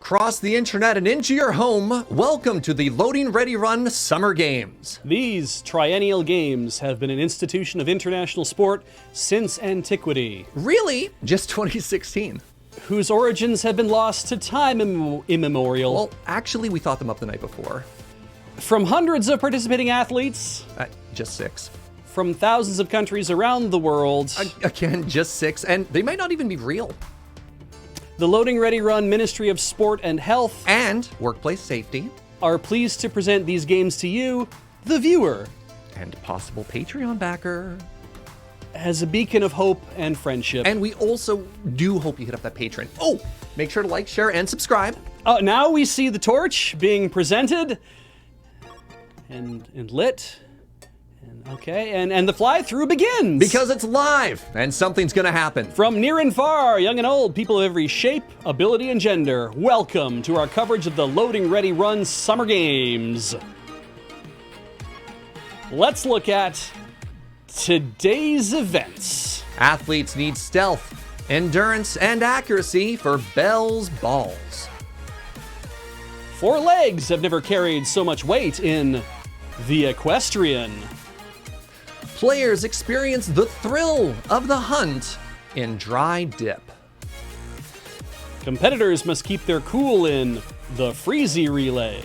across the internet and into your home, welcome to the Loading Ready Run Summer Games. These triennial games have been an institution of international sport since antiquity. Really? Just 2016. Whose origins have been lost to time immemorial. Well, actually, we thought them up the night before. From hundreds of participating athletes. Just 6. From thousands of countries around the world. Again, just 6, and they might not even be real. The Loading Ready Run Ministry of Sport and Health and Workplace Safety are pleased to present these games to you, the viewer. And possible Patreon backer. As a beacon of hope and friendship. And we also do hope you hit up that Patreon. Oh, make sure to like, share, and subscribe. Now we see the torch being presented and lit. Okay, and the fly-through begins! Because it's live, and something's gonna happen. From near and far, young and old, people of every shape, ability, and gender, welcome to our coverage of the Loading Ready Run Summer Games. Let's look at today's events. Athletes need stealth, endurance, and accuracy for Bell's balls. 4 legs have never carried so much weight in the Equestrian. Players experience the thrill of the hunt in dry dip. Competitors must keep their cool in the Freezie Relay.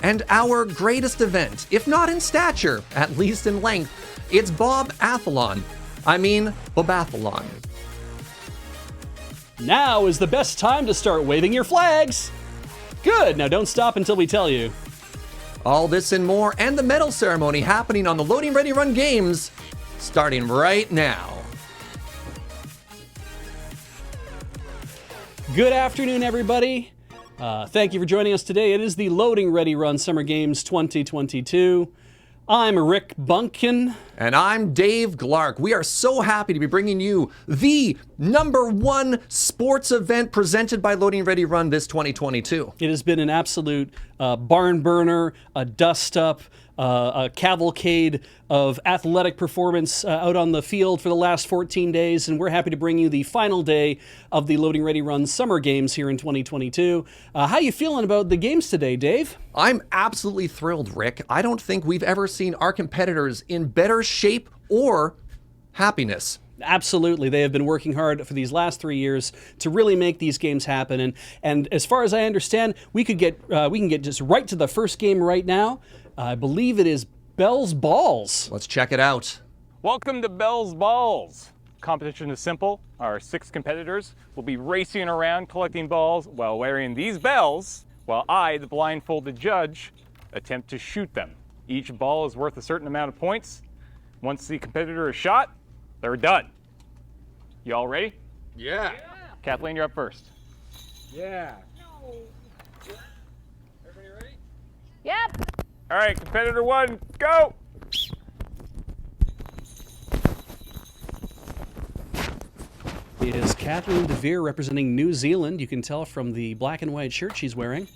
And our greatest event, if not in stature, at least in length, it's Bobathlon. Bobathlon. Now is the best time to start waving your flags. Good, now don't stop until we tell you. All this and more, and the medal ceremony happening on the Loading Ready Run Games, starting right now. Good afternoon, everybody. Thank you for joining us today. It is the Loading Ready Run Summer Games 2022. I'm Rick Bunkin. And I'm Dave Glark. We are so happy to be bringing you the #1 sports event presented by Loading Ready Run this 2022. It has been an absolute barn burner, a dust-up, a cavalcade of athletic performance out on the field for the last 14 days, and we're happy to bring you the final day of the Loading Ready Run Summer Games here in 2022. How you feeling about the games today, Dave? I'm absolutely thrilled, Rick. I don't think we've ever seen our competitors in better shape or happiness. Absolutely. They have been working hard for these last 3 years to really make these games happen. And as far as I understand, we can get just right to the first game right now. I believe it is Bell's Balls. Let's check it out. Welcome to Bell's Balls. Competition is simple. Our 6 competitors will be racing around collecting balls while wearing these bells, while I, the blindfolded judge, attempt to shoot them. Each ball is worth a certain amount of points. Once the competitor is shot, they're done. You all ready? Yeah. Kathleen, you're up first. Yeah. Everybody ready? Yep. All right, competitor 1, go! It is Kathleen DeVere representing New Zealand. You can tell from the black and white shirt she's wearing.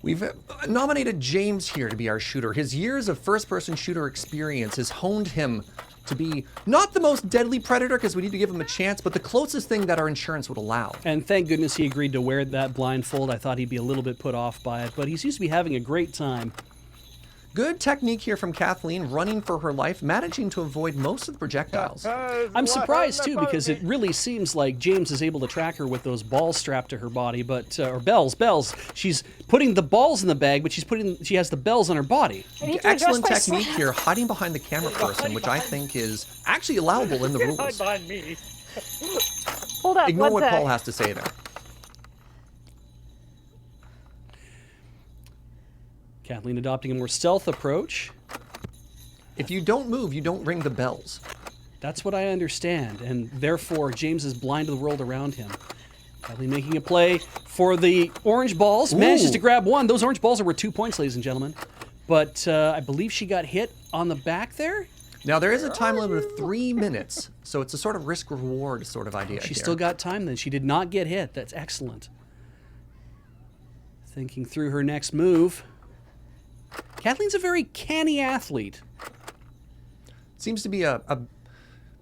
We've nominated James here to be our shooter. His years of first-person shooter experience has honed him to be not the most deadly predator, because we need to give him a chance, but the closest thing that our insurance would allow. And thank goodness he agreed to wear that blindfold. I thought he'd be a little bit put off by it, but he seems to be having a great time. Good technique here from Kathleen, running for her life, managing to avoid most of the projectiles. I'm surprised too, because it really seems like James is able to track her with those balls strapped to her body, but or bells. She's putting the balls in the bag, but she has the bells on her body. Excellent technique here, hiding behind the camera person, which I think is actually allowable in the rules. Hide behind me. Hold up. Ignore what what's Paul that? has to say there. Kathleen adopting a more stealth approach. If you don't move, you don't ring the bells. That's what I understand, and therefore James is blind to the world around him. Kathleen making a play for the orange balls. Manages to grab one. Those orange balls are worth 2 points, ladies and gentlemen. But I believe she got hit on the back there. Now, there is a time limit of 3 minutes, so it's a sort of risk-reward sort of idea. She still got time then. She did not get hit. That's excellent. Thinking through her next move. Kathleen's a very canny athlete. Seems to be a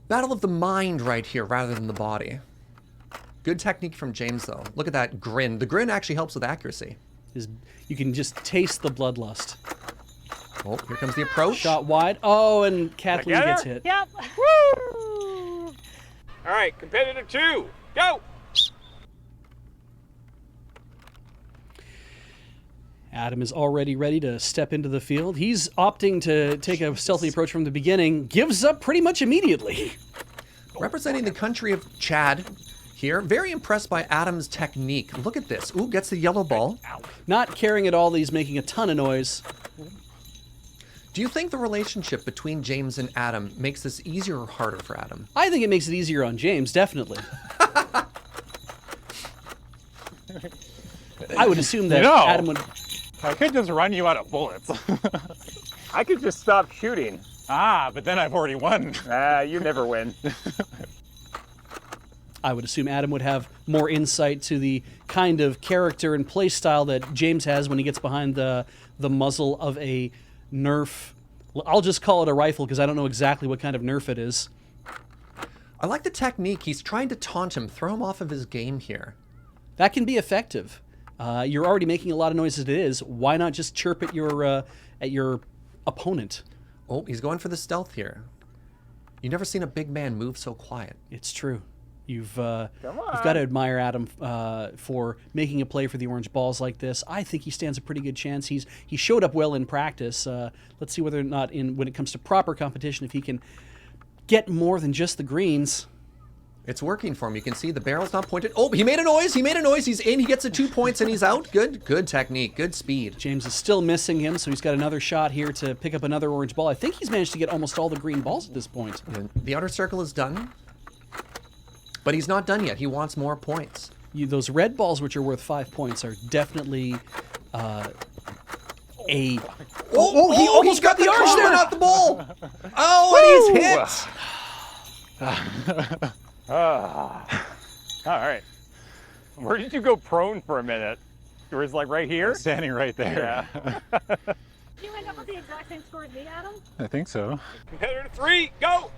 battle of the mind right here rather than the body. Good technique from James, though. Look at that grin. The grin actually helps with accuracy. You can just taste the bloodlust. Oh, here comes the approach. Shot wide. Oh, and Kathleen Together? gets hit. Yep. Woo! All right, competitor 2, go! Adam is already ready to step into the field. He's opting to take a stealthy approach from the beginning. Gives up pretty much immediately. Representing the country of Chad here. Very impressed by Adam's technique. Look at this. Ooh, gets the yellow ball. Not caring at all that he's making a ton of noise. Do you think the relationship between James and Adam makes this easier or harder for Adam? I think it makes it easier on James, definitely. I would assume that No. Adam would... I could just run you out of bullets. I could just stop shooting. Ah, but then I've already won. Ah, you never win. I would assume Adam would have more insight to the kind of character and play style that James has when he gets behind the muzzle of a Nerf. I'll just call it a rifle because I don't know exactly what kind of Nerf it is. I like the technique. He's trying to taunt him, throw him off of his game here. That can be effective. You're already making a lot of noise as it is. Why not just chirp at your opponent? Oh, he's going for the stealth here. You've never seen a big man move so quiet. It's true. You've got to admire Adam for making a play for the orange balls like this. I think he stands a pretty good chance. He showed up well in practice. Let's see whether or not when it comes to proper competition, if he can get more than just the greens. It's working for him. You can see the barrel's not pointed. Oh, he made a noise. He made a noise. He's in. He gets the 2 points and he's out. Good technique. Good speed. James is still missing him, so he's got another shot here to pick up another orange ball. I think he's managed to get almost all the green balls at this point. And the outer circle is done. But he's not done yet. He wants more points. Those red balls, which are worth 5 points, are definitely he almost got the orange there, not the ball. Oh, and he's hit. All right. Where did you go prone for a minute? It was like right here? Standing right there. Yeah. Did you end up with the exact same score as me, Adam? I think so. Competitor 3, go!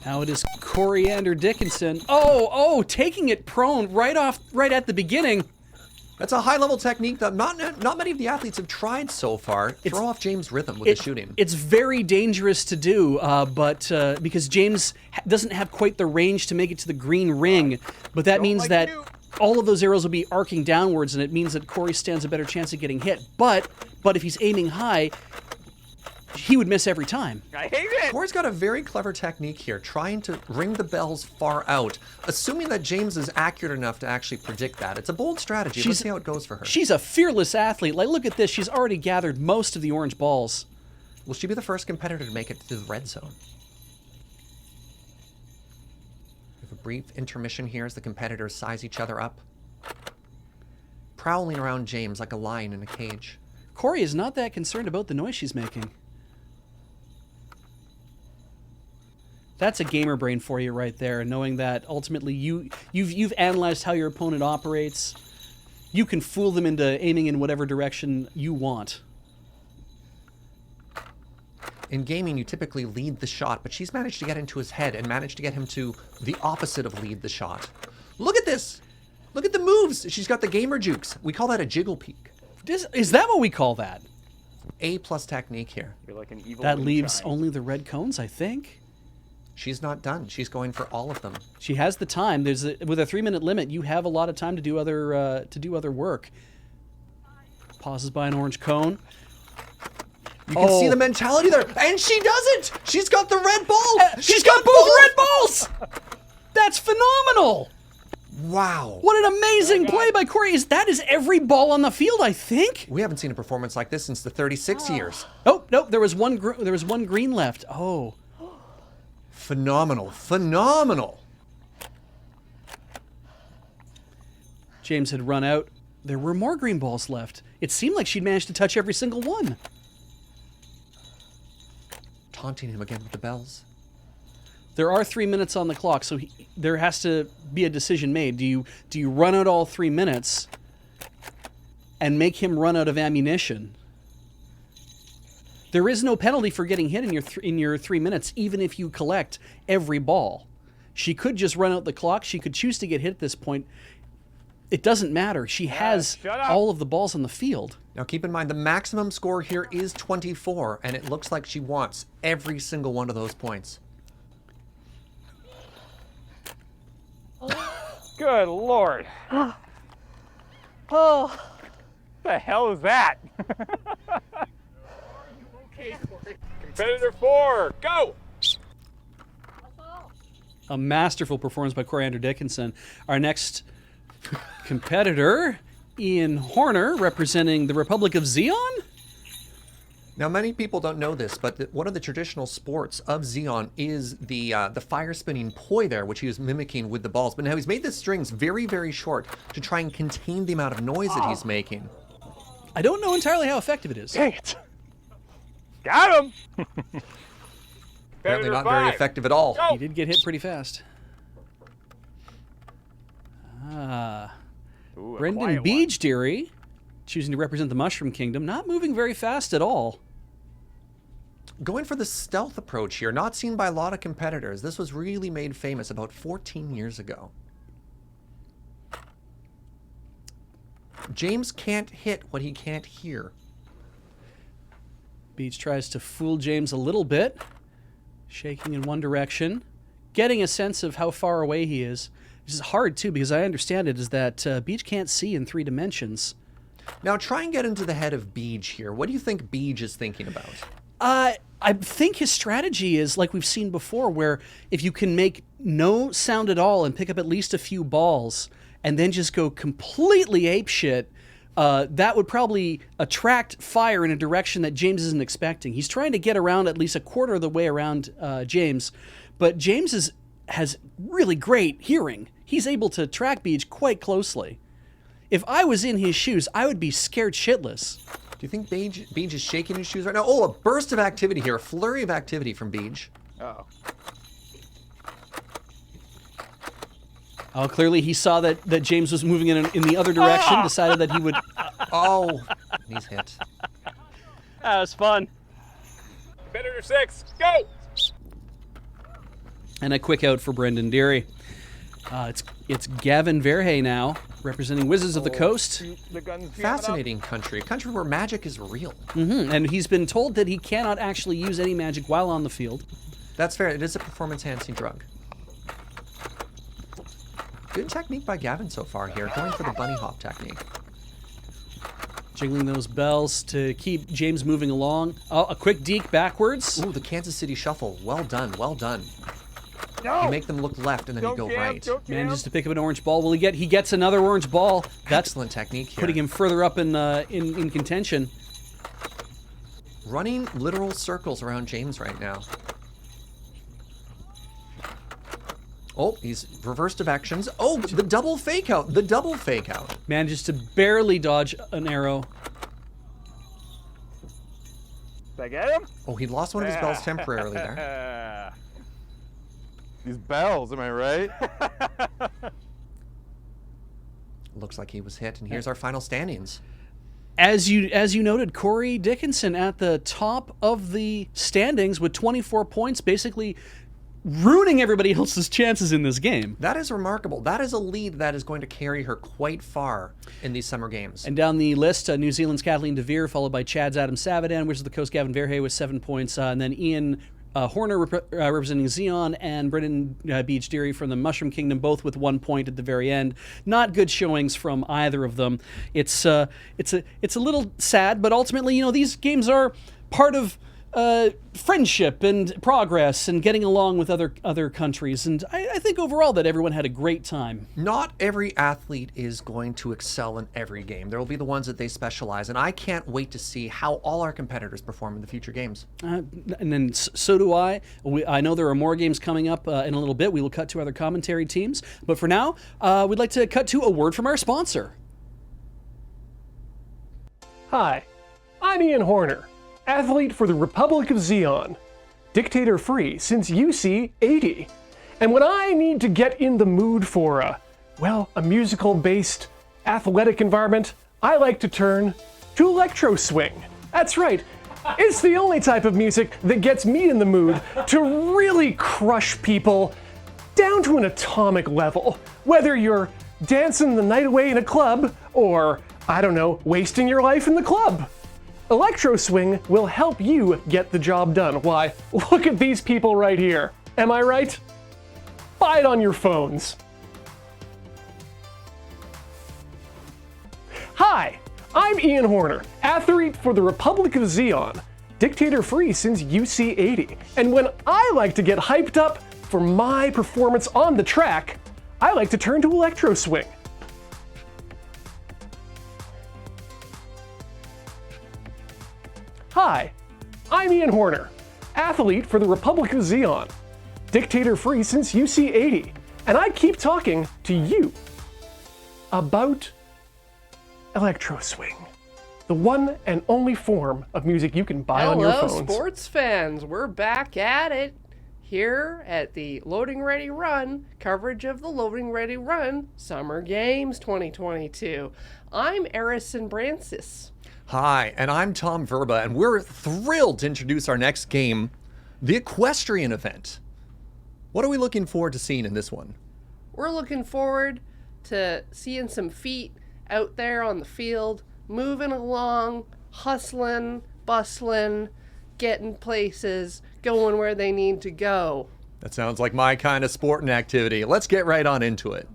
Now it is Coriander Dickinson. Oh, taking it prone right at the beginning. That's a high-level technique that not many of the athletes have tried so far. Throw off James' rhythm with the shooting. It's very dangerous to do, but because James doesn't have quite the range to make it to the green ring, but that means that all of those arrows will be arcing downwards, and it means that Corey stands a better chance of getting hit. But if he's aiming high, he would miss every time. I hate it! Corey's got a very clever technique here, trying to ring the bells far out, assuming that James is accurate enough to actually predict that. It's a bold strategy. Let's see how it goes for her. She's a fearless athlete. Like, look at this. She's already gathered most of the orange balls. Will she be the first competitor to make it to the red zone? We have a brief intermission here as the competitors size each other up, prowling around James like a lion in a cage. Corey is not that concerned about the noise she's making. That's a gamer brain for you right there, knowing that ultimately you've analyzed how your opponent operates. You can fool them into aiming in whatever direction you want. In gaming, you typically lead the shot, but she's managed to get into his head and managed to get him to the opposite of lead the shot. Look at this! Look at the moves! She's got the gamer jukes. We call that a jiggle peek. Is that what we call that? A+ technique here. You're like an evil That leaves moonshine. only the red cones, I think. She's not done. She's going for all of them. She has the time. With a 3-minute limit, you have a lot of time to do other work. Pauses by an orange cone. You can see the mentality there, and she does it! She's got the red ball! She's got both red balls! That's phenomenal! Wow. What an amazing play by Corey. That is every ball on the field, I think. We haven't seen a performance like this since the 36 years. Oh, no, there was one green left. Oh. Phenomenal. Phenomenal. James had run out. There were more green balls left. It seemed like she'd managed to touch every single one. Taunting him again with the bells. There are 3 minutes on the clock, so there has to be a decision made. Do you run out all 3 minutes and make him run out of ammunition? There is no penalty for getting hit in your 3 minutes, even if you collect every ball. She could just run out the clock. She could choose to get hit at this point. It doesn't matter. She has shut up. all of the balls on the field. Now keep in mind the maximum score here is 24, and it looks like she wants every single one of those points. Good Lord. Oh. What the hell is that? Competitor 4, go! A masterful performance by Coriander Dickinson. Our next competitor, Ian Horner, representing the Republic of Zeon? Now, many people don't know this, but one of the traditional sports of Zeon is the fire spinning poi there, which he was mimicking with the balls. But now he's made the strings very, very short to try and contain the amount of noise that he's making. I don't know entirely how effective it is. Dang it. Got him! Apparently Competitor not very 5, effective at all. go! He did get hit pretty fast. Ooh, a Brendan quiet one. Beejdeary, choosing to represent the Mushroom Kingdom, not moving very fast at all. Going for the stealth approach here, not seen by a lot of competitors. This was really made famous about 14 years ago. James can't hit what he can't hear. Beach tries to fool James a little bit, shaking in one direction, getting a sense of how far away he is. This is hard, too, because I understand it is that Beach can't see in 3 dimensions. Now try and get into the head of Beej here. What do you think Beej is thinking about? I think his strategy is like we've seen before, where if you can make no sound at all and pick up at least a few balls and then just go completely apeshit, that would probably attract fire in a direction that James isn't expecting. He's trying to get around at least a quarter of the way around James, but James has really great hearing. He's able to track Beej quite closely. If I was in his shoes, I would be scared shitless. Do you think Beej is shaking his shoes right now? Oh, a burst of activity here, a flurry of activity from Beej. Uh-oh. Oh, clearly he saw that James was moving in the other direction, decided that he would... Oh, he's hit. That was fun. Competitor 6, go! And a quick out for Brendan Deary. It's Gavin Verhey now, representing Wizards of the Coast. The gun's Fascinating country, a country where magic is real. And he's been told that he cannot actually use any magic while on the field. That's fair, it is a performance-enhancing drug. Good technique by Gavin so far here, going for the bunny hop technique. Jiggling those bells to keep James moving along. Oh, a quick deke backwards. Ooh, the Kansas City Shuffle. Well done, well done. No! You make them look left and then you go right. Manages to pick up an orange ball. Will he get? He gets another orange ball. That's Excellent technique here. putting him further up in contention. Running literal circles around James right now. Oh, he's reversed of actions. Oh, the double fake out. The double fake out. Manages to barely dodge an arrow. Did I get him? Oh, he lost one of his bells temporarily there. These bells, am I right? Looks like he was hit, and here's our final standings. As you noted, Corey Dickinson at the top of the standings with 24 points, basically ruining everybody else's chances in this game. That is remarkable. That is a lead that is going to carry her quite far in these summer games. And down the list, New Zealand's Kathleen DeVere, followed by Chad's Adam Savadan, Wizards of the Coast Gavin Verhey with 7 points, and then Ian Horner representing Zeon, and Brendan Beejdeary from the Mushroom Kingdom, both with 1 point at the very end. Not good showings from either of them. It's a little sad, but ultimately, these games are part of friendship and progress and getting along with other countries. And I think overall that everyone had a great time. Not every athlete is going to excel in every game. There will be the ones that they specialize in. I can't wait to see how all our competitors perform in the future games. And then so do I. I know there are more games coming up in a little bit. We will cut to other commentary teams. But for now, we'd like to cut to a word from our sponsor. Hi, I'm Ian Horner, athlete for the Republic of Zeon, dictator-free since UC80. And when I need to get in the mood for a musical-based athletic environment, I like to turn to electro swing. That's right, it's the only type of music that gets me in the mood to really crush people down to an atomic level. Whether you're dancing the night away in a club, or, I don't know, wasting your life in the club. Electro Swing will help you get the job done. Why, look at these people right here. Am I right? Buy it on your phones. Hi, I'm Ian Horner, athlete for the Republic of Xeon, dictator free since UC80. And when I like to get hyped up for my performance on the track, I like to turn to Electro Swing. Hi, I'm Ian Horner, athlete for the Republic of Xeon, dictator free since UC80, and I keep talking to you about Electro Swing, the one and only form of music you can buy on your phones. Hello, sports fans. We're back at it here at the Loading Ready Run, coverage of the Loading Ready Run Summer Games 2022. I'm Arison Brancis. Hi, and I'm Tom Verba, and we're thrilled to introduce our next game, the Equestrian event. What are we looking forward to seeing in this one? We're looking forward to seeing some feet out there on the field, moving along, hustling, bustling, getting places, going where they need to go. That sounds like my kind of sport and activity. Let's get right on into it.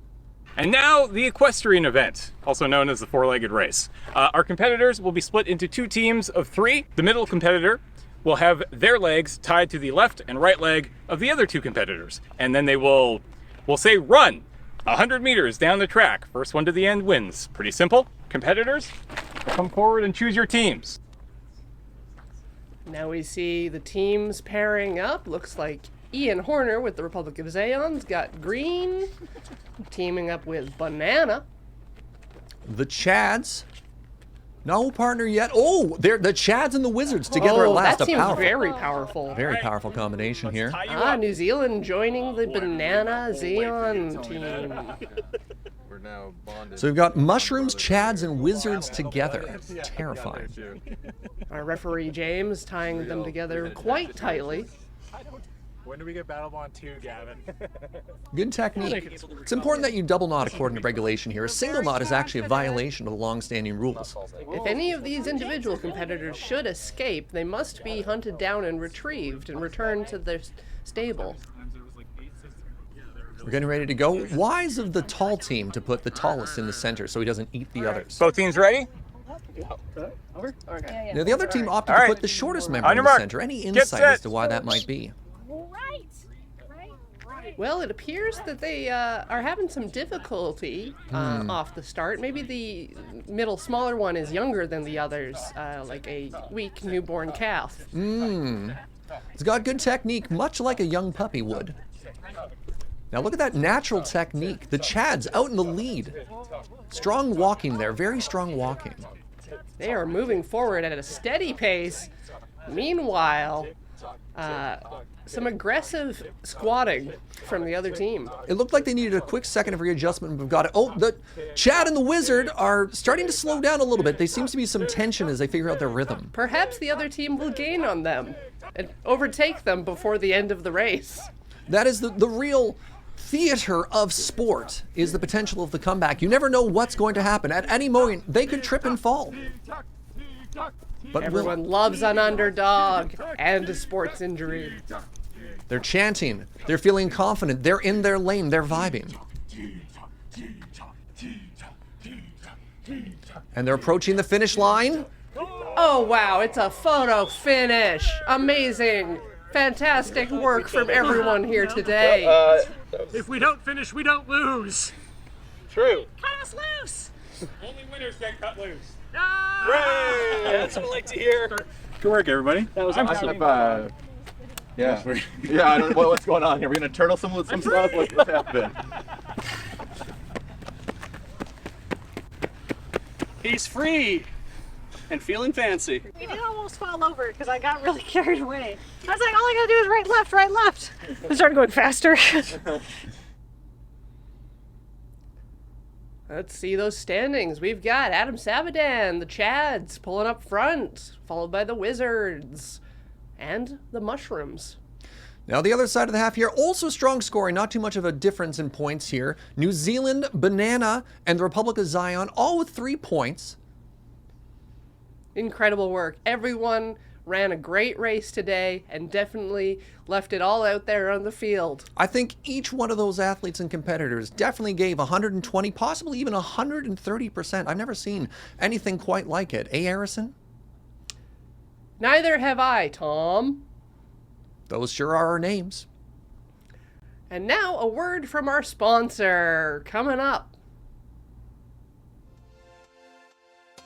And now, the Equestrian event, also known as the four-legged race. Our competitors will be split into 2 teams of 3. The middle competitor will have their legs tied to the left and right leg of the other 2 competitors. And then they will, we'll say, run 100 meters down the track. First one to the end wins. Pretty simple. Competitors, come forward and choose your teams. Now we see the teams pairing up. Looks like Ian Horner with the Republic of Xeon's got green, teaming up with Banana. The Chads, no partner yet. Oh, they're the Chads and the Wizards together at last. That seems powerful, very powerful. very powerful combination here. New Zealand joining the Banana Xeon team. We're now bonded. So we've got Mushrooms, Chads, and Wizards together. Terrifying. Our referee James tying them together quite tightly. When do we get Bobathlon 2, Gavin? Good technique. It's important that you double knot according to regulation here. A single knot is actually a violation of the long-standing rules. If any of these individual competitors should escape, they must be hunted down and retrieved and returned to their stable. We're getting ready to go. Wise of the tall team to put the tallest in the center so he doesn't eat the others. Both teams ready? Now, the other team opted to put the shortest member in the center. Any insight as to why that might be? Well, it appears that they are having some difficulty off the start. Maybe the middle, smaller one is younger than the others, like a weak newborn calf. It's got good technique, much like a young puppy would. Now look at that natural technique. The Chads out in the lead. Strong walking there, very strong walking. They are moving forward at a steady pace. Meanwhile, some aggressive squatting from the other team. It looked like they needed a quick second of readjustment, but we've got it. Oh, the Chad and the Wizard are starting to slow down a little bit. There seems to be some tension as they figure out their rhythm. Perhaps the other team will gain on them and overtake them before the end of the race. That is the real theater of sport, is the potential of the comeback. You never know what's going to happen. At any moment, they could trip and fall. But everyone loves an underdog and a sports injury. They're chanting. They're feeling confident. They're in their lane. They're vibing. And they're approaching the finish line. Oh, wow. It's a photo finish. Amazing. Fantastic work from everyone here today. If we don't finish, we don't lose. True. Cut us loose! Only winners get cut loose. That's what I like to hear. Good work, everybody. That was awesome. Yeah. Yeah, I don't know what's going on here. We're going to turtle some stuff. What's happening? He's free and feeling fancy. We did almost fall over because I got really carried away. I was like, all I gotta do is right, left. I started going faster. Let's see those standings. We've got Adam Sabadan, the Chads, pulling up front, followed by the Wizards and the Mushrooms. Now, the other side of the half here, also strong scoring, not too much of a difference in points here. New Zealand, Banana, and the Republic of Zion, all with 3 points. Incredible work. Everyone ran a great race today and definitely left it all out there on the field. I think each one of those athletes and competitors definitely gave 120, possibly even 130%. I've never seen anything quite like it. Eh, Harrison? Neither have I, Tom. Those sure are our names. And now a word from our sponsor coming up.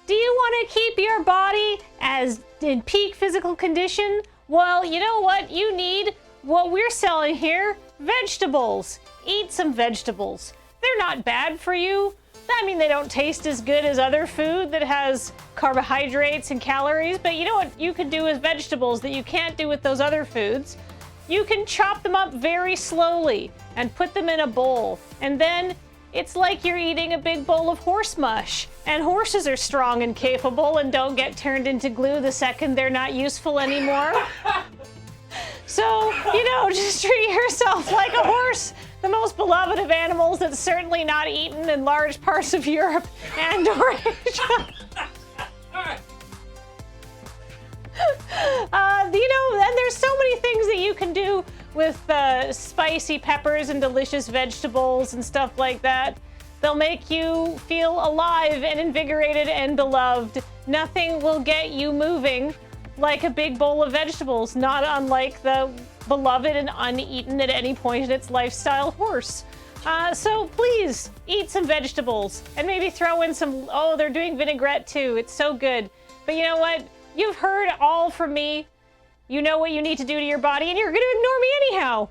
Do you want to keep your body as in peak physical condition? Well, you know what? You need what we're selling here, vegetables. Eat some vegetables. They're not bad for you. I mean, they don't taste as good as other food that has carbohydrates and calories, but you know what you can do with vegetables that you can't do with those other foods? You can chop them up very slowly and put them in a bowl, and then it's like you're eating a big bowl of horse mush. And horses are strong and capable and don't get turned into glue the second they're not useful anymore. So, you know, just treat yourself like a horse, the most beloved of animals that's certainly not eaten in large parts of Europe and or Asia. You know, and there's so many things that you can do with spicy peppers and delicious vegetables and stuff like that. They'll make you feel alive and invigorated and beloved. Nothing will get you moving like a big bowl of vegetables, not unlike the beloved and uneaten at any point in its lifestyle horse. So please eat some vegetables and maybe throw in some, oh, they're doing vinaigrette too. It's so good. But you know what? You've heard all from me. You know what you need to do to your body, and you're going to ignore me anyhow.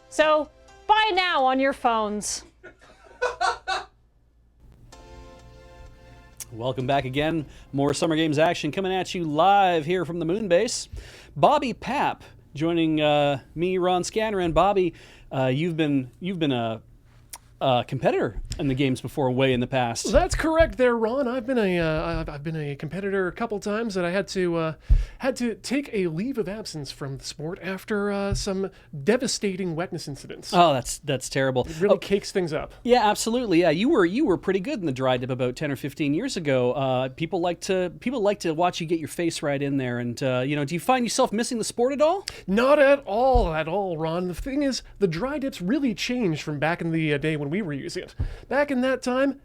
So buy now on your phones. Welcome back again. More Summer Games action coming at you live here from the moon base. Bobby Papp joining me, Ron Scanner, and Bobby. You've been a competitor in the games before, way in the past. That's correct, there, Ron. I've been a competitor a couple times that I had to take a leave of absence from the sport after some devastating wetness incidents. Oh, that's terrible. It really cakes things up. Yeah, absolutely. Yeah, you were pretty good in the dry dip about 10 or 15 years ago. People like to watch you get your face right in there. And do you find yourself missing the sport at all? Not at all, Ron. The thing is, the dry dips really changed from back in the day when we were using it. Back in that time,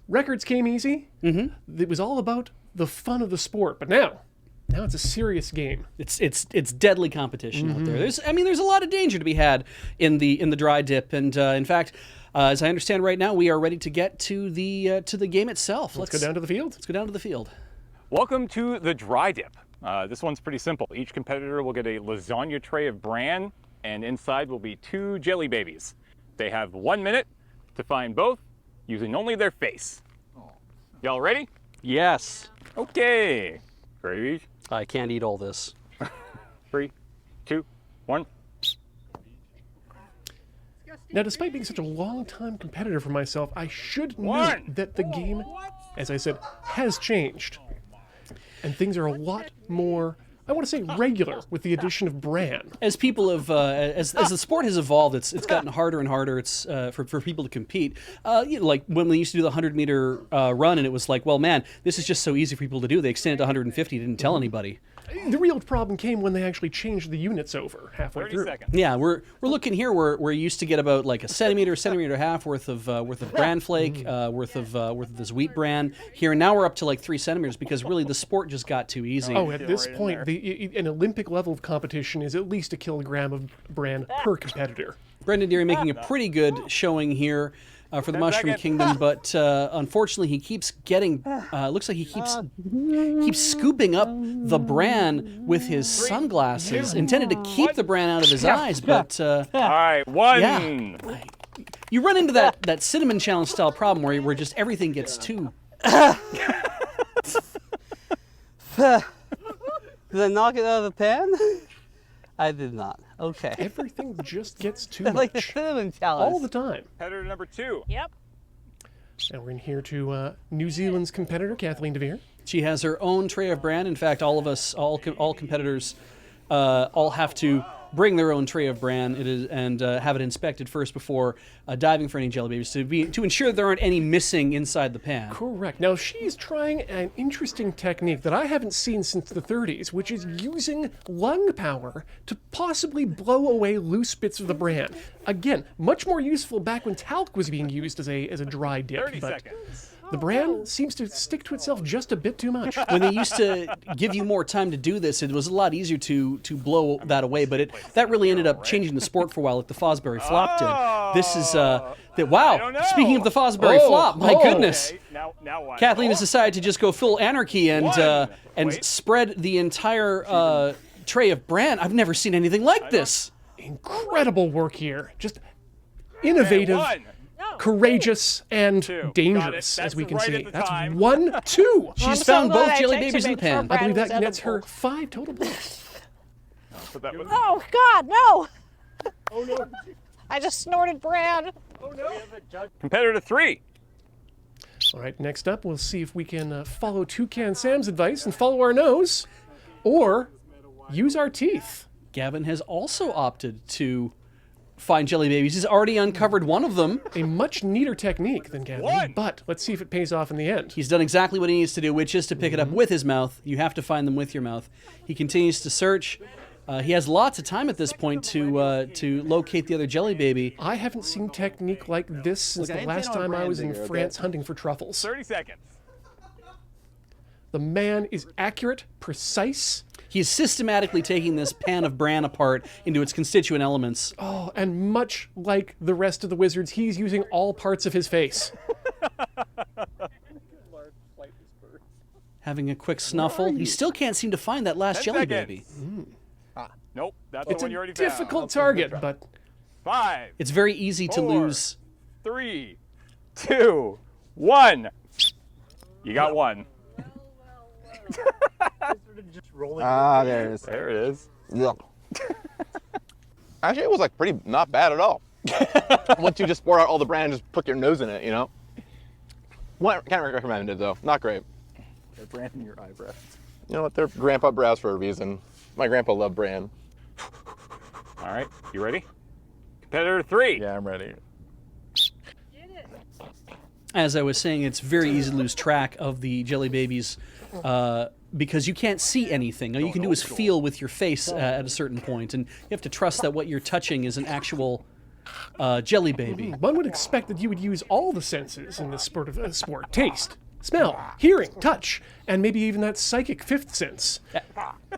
records came easy. Mm-hmm. It was all about the fun of the sport. But now it's a serious game. It's deadly competition out there. There's a lot of danger to be had in the dry dip. And in fact, as I understand right now, we are ready to get to the game itself. Let's go down to the field. Let's go down to the field. Welcome to the dry dip. This one's pretty simple. Each competitor will get a lasagna tray of bran, and inside will be 2 jelly babies. They have 1 minute to find both using only their face. Y'all ready? Yes. Okay. 3, I can't eat all this. 3, 2, 1. Now, despite being such a long-time competitor for myself, I should note that the game, as I said, has changed. And things are a lot more, I want to say, regular with the addition of bran. As people have, as the sport has evolved, it's gotten harder and harder. It's for people to compete. Like when we used to do the 100-meter run, and it was like, well, man, this is just so easy for people to do. They extended to 150, didn't tell anybody. The real problem came when they actually changed the units over halfway 30 through. seconds. Yeah, we're looking here where you used to get about like a centimeter and a half worth of bran flake, worth of this wheat bran. Here now we're up to like 3 centimeters because really the sport just got too easy. Oh, at this point, an Olympic level of competition is at least 1 kilogram of bran per competitor. Brendan Deary making a pretty good showing here for the Mushroom Kingdom, but unfortunately he keeps getting, looks like he keeps scooping up the bran with his sunglasses, intended to keep the bran out of his eyes, but... All right, 1. Yeah. You run into that Cinnamon Challenge style problem where just everything gets too... Did I knock it out of the pan? I did not. Okay. Everything just gets too Like the much. cinnamon challenge. All the time. Competitor number 2. Yep. And we're in here to New Zealand's competitor, Kathleen DeVere. She has her own tray of bran. In fact, all of us, all competitors, all have to bring their own tray of bran and have it inspected first before diving for any jelly babies to ensure there aren't any missing inside the pan. Correct. Now, she's trying an interesting technique that I haven't seen since the 30s, which is using lung power to possibly blow away loose bits of the bran. Again, much more useful back when talc was being used as a dry dip. 30 but seconds. the bran seems to stick to itself just a bit too much. When they used to give you more time to do this, it was a lot easier to blow that away, but that really ended up changing the sport for a while, like the Fosbury flop did. This is, wow, speaking of the Fosbury flop, my goodness. Okay, now what? Kathleen has decided to just go full anarchy and spread the entire tray of bran. I've never seen anything like this. Incredible work here. Just innovative, One. courageous, and Two. dangerous, Got it. as we That's can right see. at the That's time. 1, 2. She's found both jelly babies in the pan. I believe that nets her 5 total points. So that was, Oh, God, no! Oh no. I just snorted bran. competitor 3. All right, next up, we'll see if we can follow Toucan Sam's advice and follow our nose, or use our teeth. Gavin has also opted to find jelly babies. He's already uncovered one of them. A much neater technique than Gavin, One. but let's see if it pays off in the end. He's done exactly what he needs to do, which is to pick it up with his mouth. You have to find them with your mouth. He continues to search. He has lots of time at this point to locate the other jelly baby. I haven't seen technique like this since the last time I was in France hunting for truffles. 30 seconds. The man is accurate, precise, He's systematically taking this pan of bran apart into its constituent elements. oh, and much like the rest of the wizards, he's using all parts of his face. Having a quick snuffle. He still can't seem to find that last 10 jelly seconds. baby. Nope, that's It's the one you a already difficult found. target, but 5, It's very easy to 4, lose. 3, 2, 1. You got one. Ah, there it is. There it is. Yuck. Actually, it was like pretty not bad at all. Once you just pour out all the bran and just put your nose in it, you know? Can't recommend it though. Not great. They're bran in your eyebrows. You know what? They're grandpa brows for a reason. My grandpa loved bran. All right, you ready? Competitor 3. Yeah, I'm ready. As I was saying, it's very easy to lose track of the jelly babies because you can't see anything. All you can do is feel with your face at a certain point, and you have to trust that what you're touching is an actual jelly baby. one would expect that you would use all the senses in this sport. Taste, smell, hearing, touch, and maybe even that psychic fifth sense.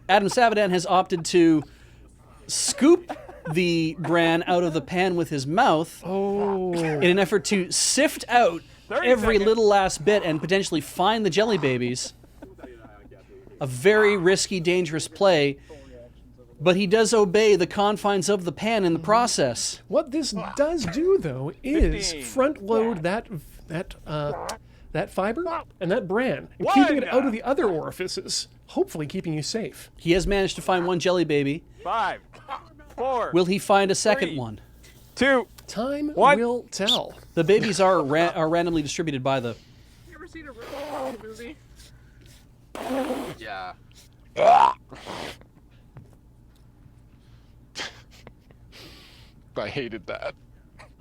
Adam Savadan has opted to scoop the bran out of the pan with his mouth in an effort to sift out 30 every seconds. little last bit and potentially find the jelly babies. A very risky, dangerous play, but he does obey the confines of the pan in the process. What this does do, though, is 15. front load that fiber and that bran, and keeping it out of the other orifices, hopefully keeping you safe. He has managed to find one jelly baby. 5, 4, Will he find a second 3. one? 2. Time What? will tell. The babies are randomly distributed by the... You ever seen a real movie? Yeah. I hated that.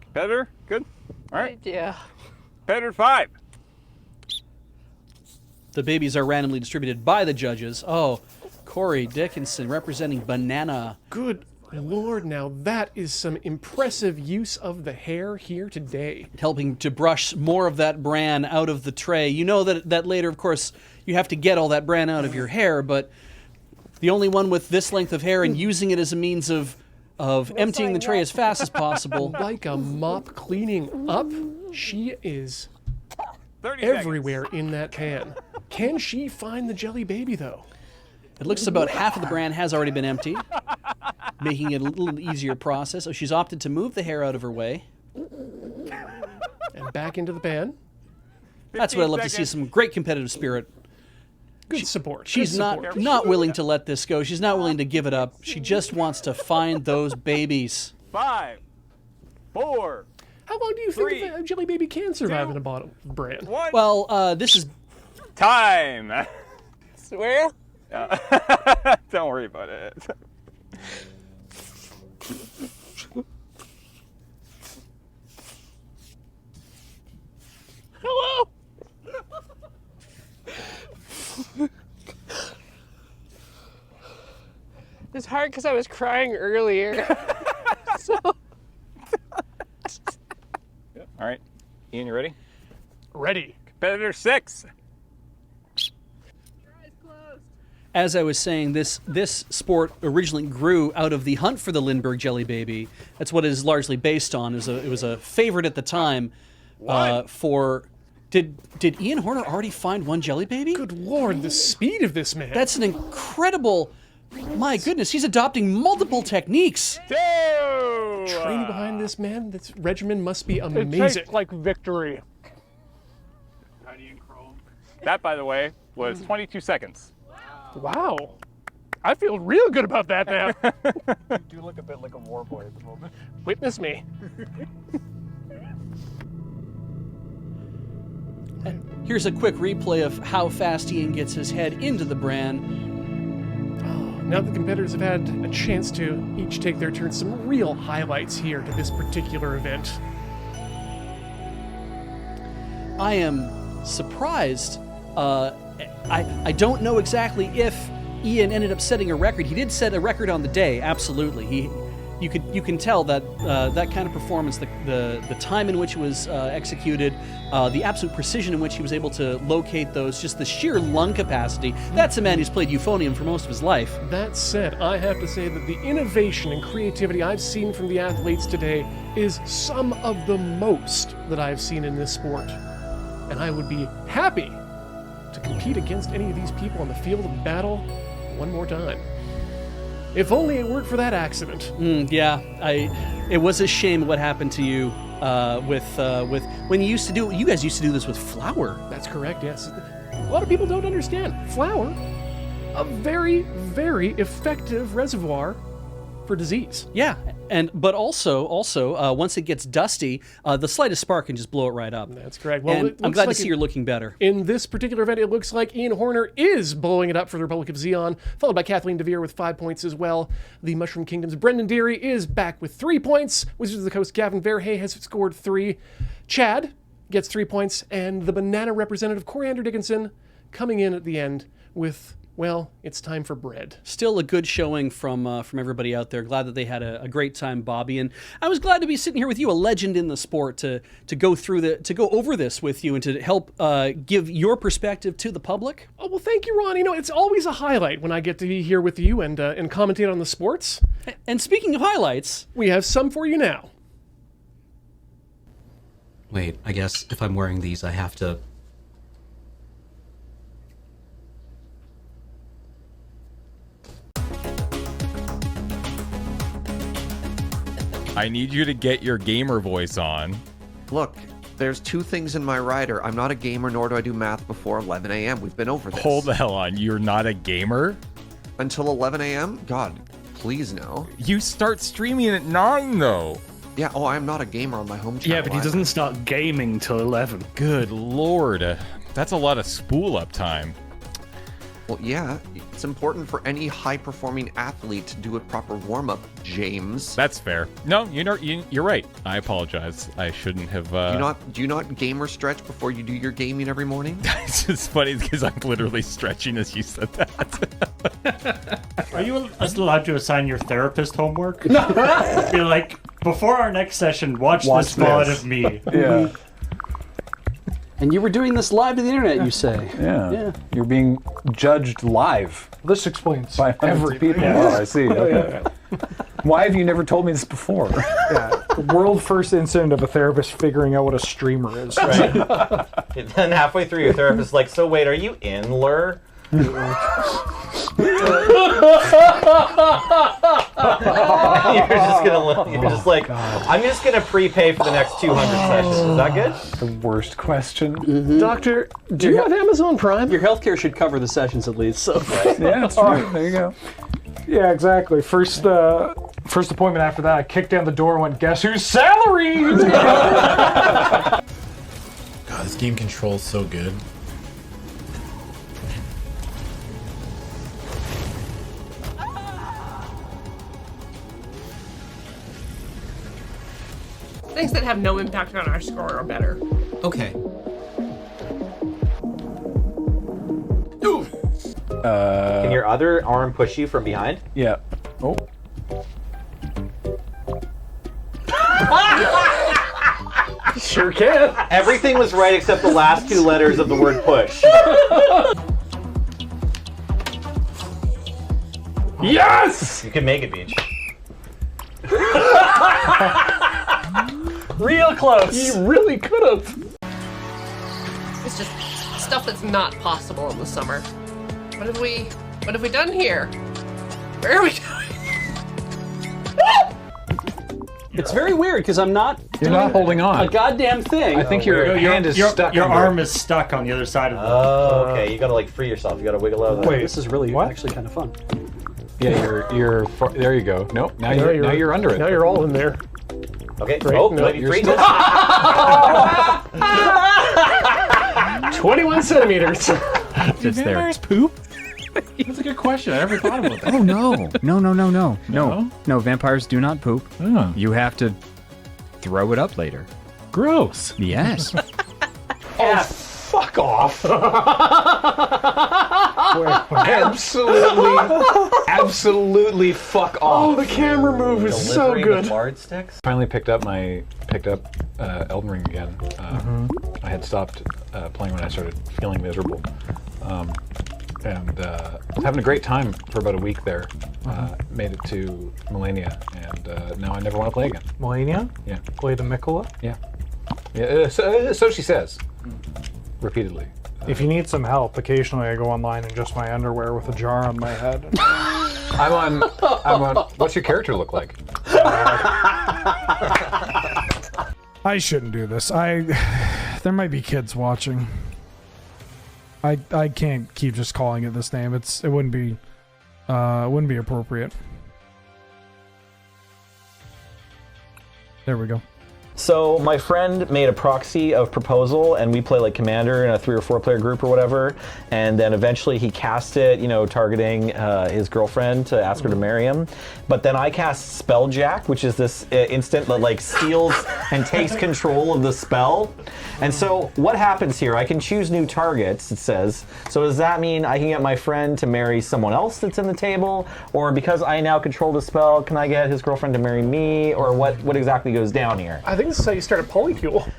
Competitor, good. All right. Yeah. Competitor 5. The babies are randomly distributed by the judges. Oh, Corey Dickinson representing Banana. Good Lord, now that is some impressive use of the hair here today. Helping to brush more of that bran out of the tray. You know that later, of course, you have to get all that bran out of your hair, but the only one with this length of hair and using it as a means of emptying the tray as fast as possible. Like a mop cleaning up, she is 30 everywhere in that pan. Can she find the jelly baby, though? It looks about half of the bran has already been emptied, making it a little easier process. Oh, she's opted to move the hair out of her way. And back into the pan. That's what I love to see, some great competitive spirit. Good support. She's good support. not willing to let this go. She's not willing to give it up. She just wants to find those babies. 5, 4, How long do you think 3, a jelly baby can survive in a bottle of bran? 1. Well, this is Time. Swear? Don't worry about it. It's hard because I was crying earlier. So. All right, Ian, you ready? Ready. Competitor 6. As I was saying, this sport originally grew out of the hunt for the Lindbergh Jelly Baby. That's what it is largely based on. It was a favorite at the time. Did Ian Horner already find one Jelly Baby? Good lord, the speed of this man. That's an incredible. My goodness, he's adopting multiple techniques. Training behind this man. This regimen must be amazing. It's like victory. That, by the way, was 22 seconds. Wow. I feel real good about that now. You do look a bit like a war boy at the moment. Witness me. Here's a quick replay of how fast Ian gets his head into the bran. Now that the competitors have had a chance to each take their turn, some real highlights here to this particular event. I am surprised. I don't know exactly if Ian ended up setting a record. He did set a record on the day, absolutely. You can tell that that kind of performance, the time in which it was executed, the absolute precision in which he was able to locate those, just the sheer lung capacity. That's a man who's played euphonium for most of his life. That said, I have to say that the innovation and creativity I've seen from the athletes today is some of the most that I've seen in this sport. And I would be happy to compete against any of these people on the field of battle one more time. If only it weren't for that accident. Yeah, it was a shame what happened to you with when you used to do. You guys used to do this with flour. That's correct. Yes, a lot of people don't understand flour, a very, very effective reservoir for disease. Yeah, but also once it gets dusty, the slightest spark can just blow it right up. That's correct. Well, and I'm glad to see you're looking better. In this particular event, it looks like Ian Horner is blowing it up for the Republic of Xeon, followed by Kathleen DeVere with 5 points as well. The Mushroom Kingdom's Brendan Deary is back with 3 points. Wizards of the Coast Gavin Verhey has scored 3. Chad gets 3 points, and the Banana representative Coriander Dickinson coming in at the end with, well, it's time for bread. Still a good showing from everybody out there. Glad that they had a great time, Bobby, and I was glad to be sitting here with you, a legend in the sport, to go over this with you and to help give your perspective to the public. Oh well, thank you, Ron. You know, it's always a highlight when I get to be here with you and commentate on the sports. And speaking of highlights, we have some for you now. Wait, I guess if I'm wearing these, I have to. I need you to get your gamer voice on. Look, there's 2 things in my rider. I'm not a gamer, nor do I do math before 11 a.m. We've been over this. Hold the hell on. You're not a gamer? Until 11 a.m.? God, please no. You start streaming at 9, though. Yeah, I'm not a gamer on my home channel. Yeah, but he doesn't start gaming till 11. Good lord. That's a lot of spool up time. Well, yeah, it's important for any high-performing athlete to do a proper warm-up, James. That's fair. No, you're right. I apologize. I shouldn't have. Do you not gamer stretch before you do your gaming every morning? It's just funny because I'm literally stretching as you said that. Are you allowed to assign your therapist homework? Be like, before our next session, watch this VOD of me. Yeah. and you were doing this live to the internet, you say? Yeah. You're being judged live. This explains by hundreds of people. Yeah. Oh, I see. Okay. Why have you never told me this before? Yeah, the world first incident of a therapist figuring out what a streamer is. Right. And then halfway through, your therapist is like, "So wait, are you in Lur?" You're just like, I'm just gonna prepay for the next 200 sessions. Is that good? The worst question. Mm-hmm. Doctor, do you have Amazon Prime? Your healthcare should cover the sessions at least. So. Yeah, that's true. There you go. Yeah, exactly. First appointment after that, I kicked down the door and went, "Guess whose salary?" God, this game controls so good. Things that have no impact on our score are better. Okay. Can your other arm push you from behind? Yeah. Oh. Sure can. Everything was right except the last 2 letters of the word push. Yes! You can make it, Beach. Real close. You really could have. It's just stuff that's not possible in the summer. What have we done here? Where are we going? It's very weird because I'm not. You're not holding on. A goddamn thing. I think your hand is stuck. Your under arm it. is stuck on the other side of it. Oh, okay. You gotta like free yourself. You gotta wiggle out of that. Wait, This is really actually kind of fun. Yeah, there you go. Nope. Now you're under it. Now you're all in there. Okay. Great. Oh, No, maybe you're 3. still- 21 centimeters. Just there. Vampires poop? That's a good question. I never thought about that. Oh no. No, vampires do not poop. Oh. You have to throw it up later. Gross. Yes. Oh, fuck off. Absolutely fuck off. Oh, the camera move is so good. Lard sticks. Finally picked up Elden Ring again. I had stopped playing when I started feeling miserable. And was having a great time for about a week there. Made it to Millennia, and now I never want to play again. Millennia? Yeah. Play the Mikola? Yeah. Yeah. So she says, repeatedly. If you need some help, occasionally I go online in just my underwear with a jar on my head. I'm on. What's your character look like? I shouldn't do this. There might be kids watching. I can't keep just calling it this name. It wouldn't be appropriate. There we go. So my friend made a proxy of Proposal, and we play like Commander in a 3 or 4 player group or whatever. And then eventually he cast it, targeting his girlfriend to ask her to marry him. But then I cast Spelljack, which is this instant that like steals and takes control of the spell. And so what happens here? I can choose new targets, it says. So does that mean I can get my friend to marry someone else that's in the table? Or because I now control the spell, can I get his girlfriend to marry me? Or what exactly goes down here? I think this is how you start a polycule.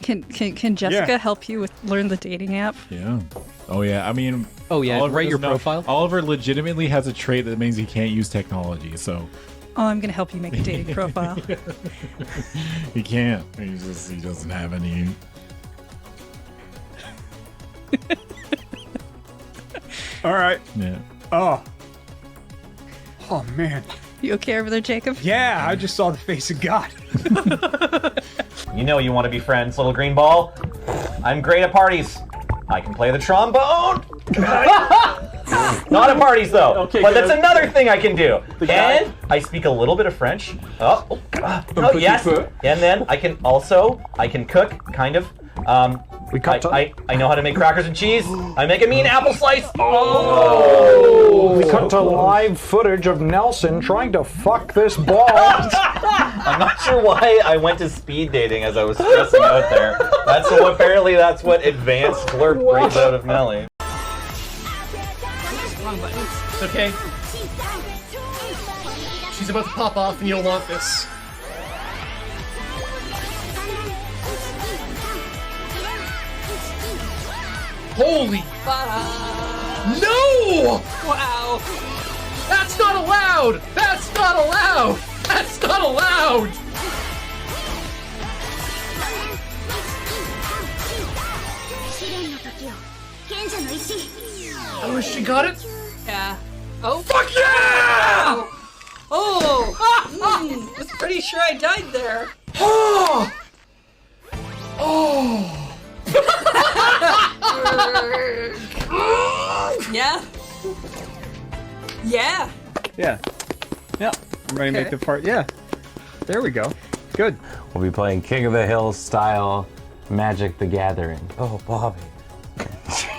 Can Jessica help you learn the dating app? Yeah. Oh yeah. I mean. Oh yeah. Oliver Write your doesn't know- profile. Oliver legitimately has a trait that means he can't use technology. So. Oh, I'm gonna help you make a dating profile. He can't. He doesn't have any. All right. Yeah. Oh man. You okay over there, Jacob? Yeah, I just saw the face of God. You know you want to be friends, little green ball. I'm great at parties. I can play the trombone. Not at parties though. Okay, but good. that's another thing I can do. And I speak a little bit of French. Oh yes. And then I can cook, kind of. I know how to make crackers and cheese. I make a mean apple slice. Oh! We cut to live footage of Nelson trying to fuck this ball. I'm not sure why I went to speed dating as I was stressing out there. Apparently that's what advanced flirt brings out of Melly. It's okay. She's about to pop off and you'll want this. Holy! No! Wow! That's not allowed! That's not allowed! That's not allowed! Oh, she got it? Yeah. Oh. Fuck yeah! Oh! I was pretty sure I died there. Oh! Oh! Yeah. Yeah. Yeah. Yeah. I'm ready to make the part. Yeah. There we go. Good. We'll be playing King of the Hill style Magic the Gathering. Oh, Bobby.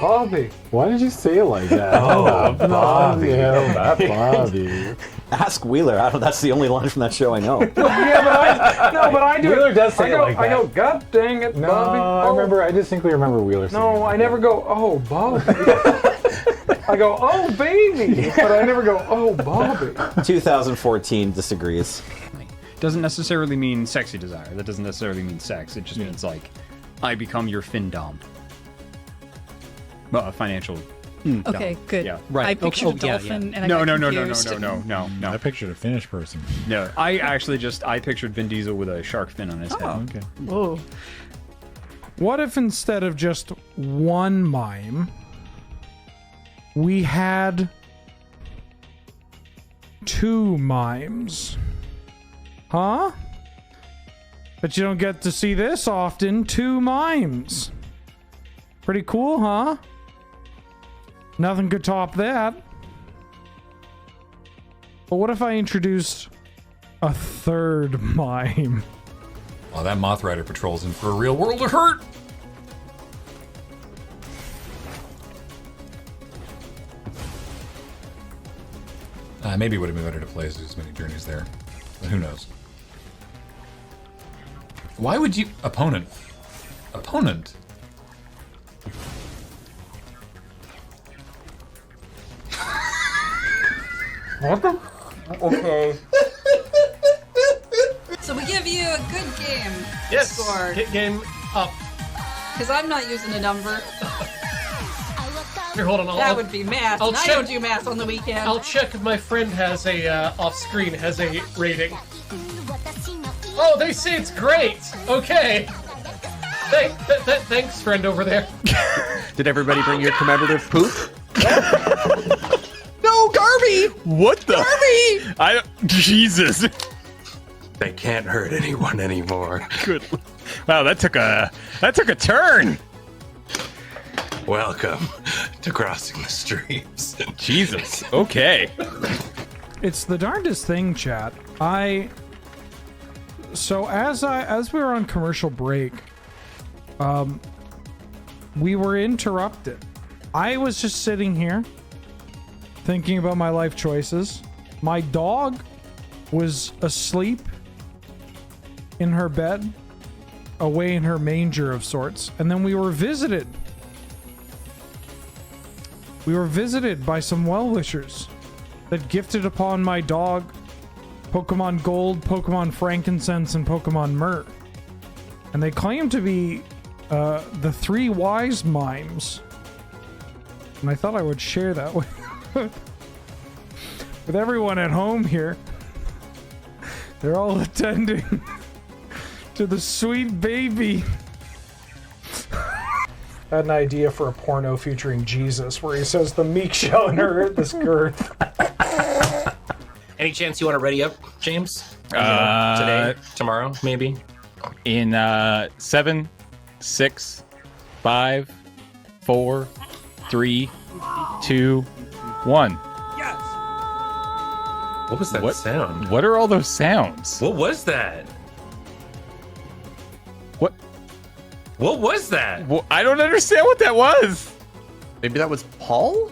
Bobby. Why did you say it like that? Oh, Bobby. Yeah, Bobby. Ask Wheeler. That's the only line from that show I know. Yeah, but I do. Wheeler does say it like that. I go, God dang it, No, Bobby. I distinctly remember Wheeler saying No, I never go, oh, Bobby. I go, oh baby, but I never go, oh Bobby. 2014 disagrees. Doesn't necessarily mean sexy desire. That doesn't necessarily mean sex. It just means like, I become your findom. Well, financial. Okay, good. Yeah. I pictured a dolphin and I got confused. No. I pictured a Finnish person. No, I pictured Vin Diesel with a shark fin on his head. Okay. Oh. What if instead of just one mime, we had 2 mimes? Huh? But you don't get to see this often. 2 mimes. Pretty cool, huh? Nothing could top that. But what if I introduced a 3rd mime? Well, that Moth Rider patrol's in for a real world of hurt. Maybe it would have been better to play as many journeys there. But who knows? Why would you... Opponent. What the? Okay. So we give you a good game. Yes. Score. Hit game up. Because I'm not using a number. Here, hold on. That would be math. I'll And I check- don't do math on the weekend. I'll check if my friend has a off screen has a rating. Oh, they say it's great. Okay. Thanks, friend over there. Did everybody bring your commemorative poop? No, Garby! What the? Garby! Jesus. They can't hurt anyone anymore. Good. Wow, that took a turn. Welcome to crossing the streams. Jesus. Okay. It's the darndest thing, chat. So as we were on commercial break, we were interrupted. I was just sitting here thinking about my life choices. My dog was asleep in her bed, away in her manger of sorts, and then we were visited. We were visited by some well-wishers that gifted upon my dog Pokemon Gold, Pokemon Frankincense, and Pokemon Myrrh. And they claim to be the 3 wise mimes. And I thought I would share that with everyone at home here. They're all attending to the sweet baby. I had an idea for a porno featuring Jesus where he says the meek shall inherit this girth. Any chance you want to ready up, James? Today, tomorrow, maybe? In 7, 6, 5, 4, 3, 2, 1. What was that sound? What are all those sounds? What was that? What was that? Well, I don't understand what that was. Maybe that was Paul?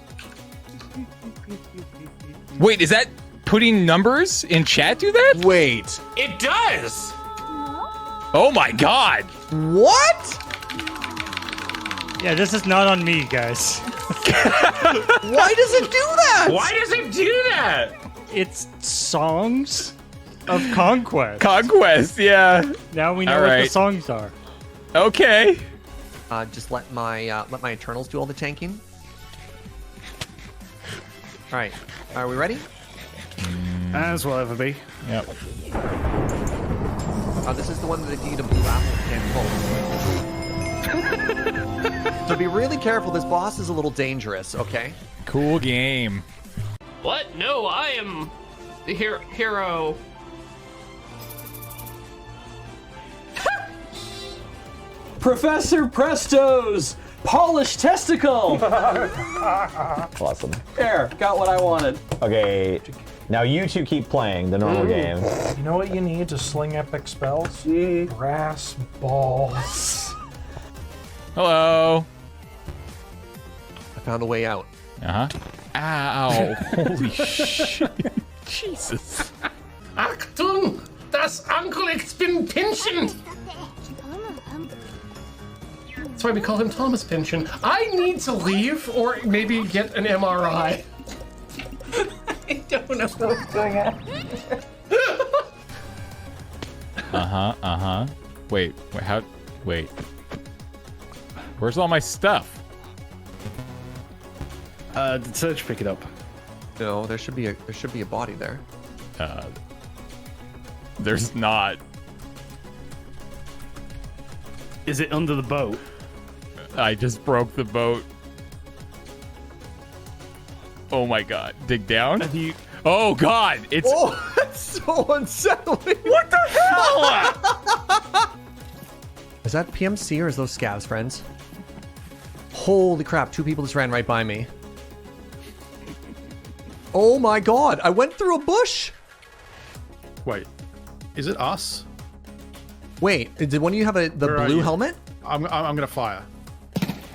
Wait, is that putting numbers in chat do that? Wait. It does! Oh my god. What? Yeah, this is not on me, guys. Why does it do that? Why does it do that? It's songs of conquest. Conquest, yeah. Now we know All what right. the songs are. Okay. Just let my Eternals do all the tanking. All right, are we ready? As will ever be. Yep. This is the one that the deed of Bobathlon can't pull. So be really careful. This boss is a little dangerous. Okay. Cool game. What? No, I am the hero. Professor Presto's polished testicle! Awesome. There, got what I wanted. Okay, now you two keep playing the normal game. You know what you need to sling epic spells? Brass balls. Hello. I found a way out. Uh-huh. Ow. Holy shit. Jesus. Achtung! Das Ankel, ich bin pinchen! That's why we call him Thomas Pynchon. I need to leave or maybe get an MRI. I don't know what's going on. Wait, wait. Where's all my stuff? Did Surge pick it up? No, there should be a body there. There's not. Is it under the boat? I just broke the boat. Oh my god. Dig down? Oh god! It's. Oh, that's so unsettling! What the hell? Is that PMC or is those scavs, friends? Holy crap, 2 people just ran right by me. Oh my god, I went through a bush! Wait, is it us? Wait, did one of you have the blue helmet? I'm gonna fire.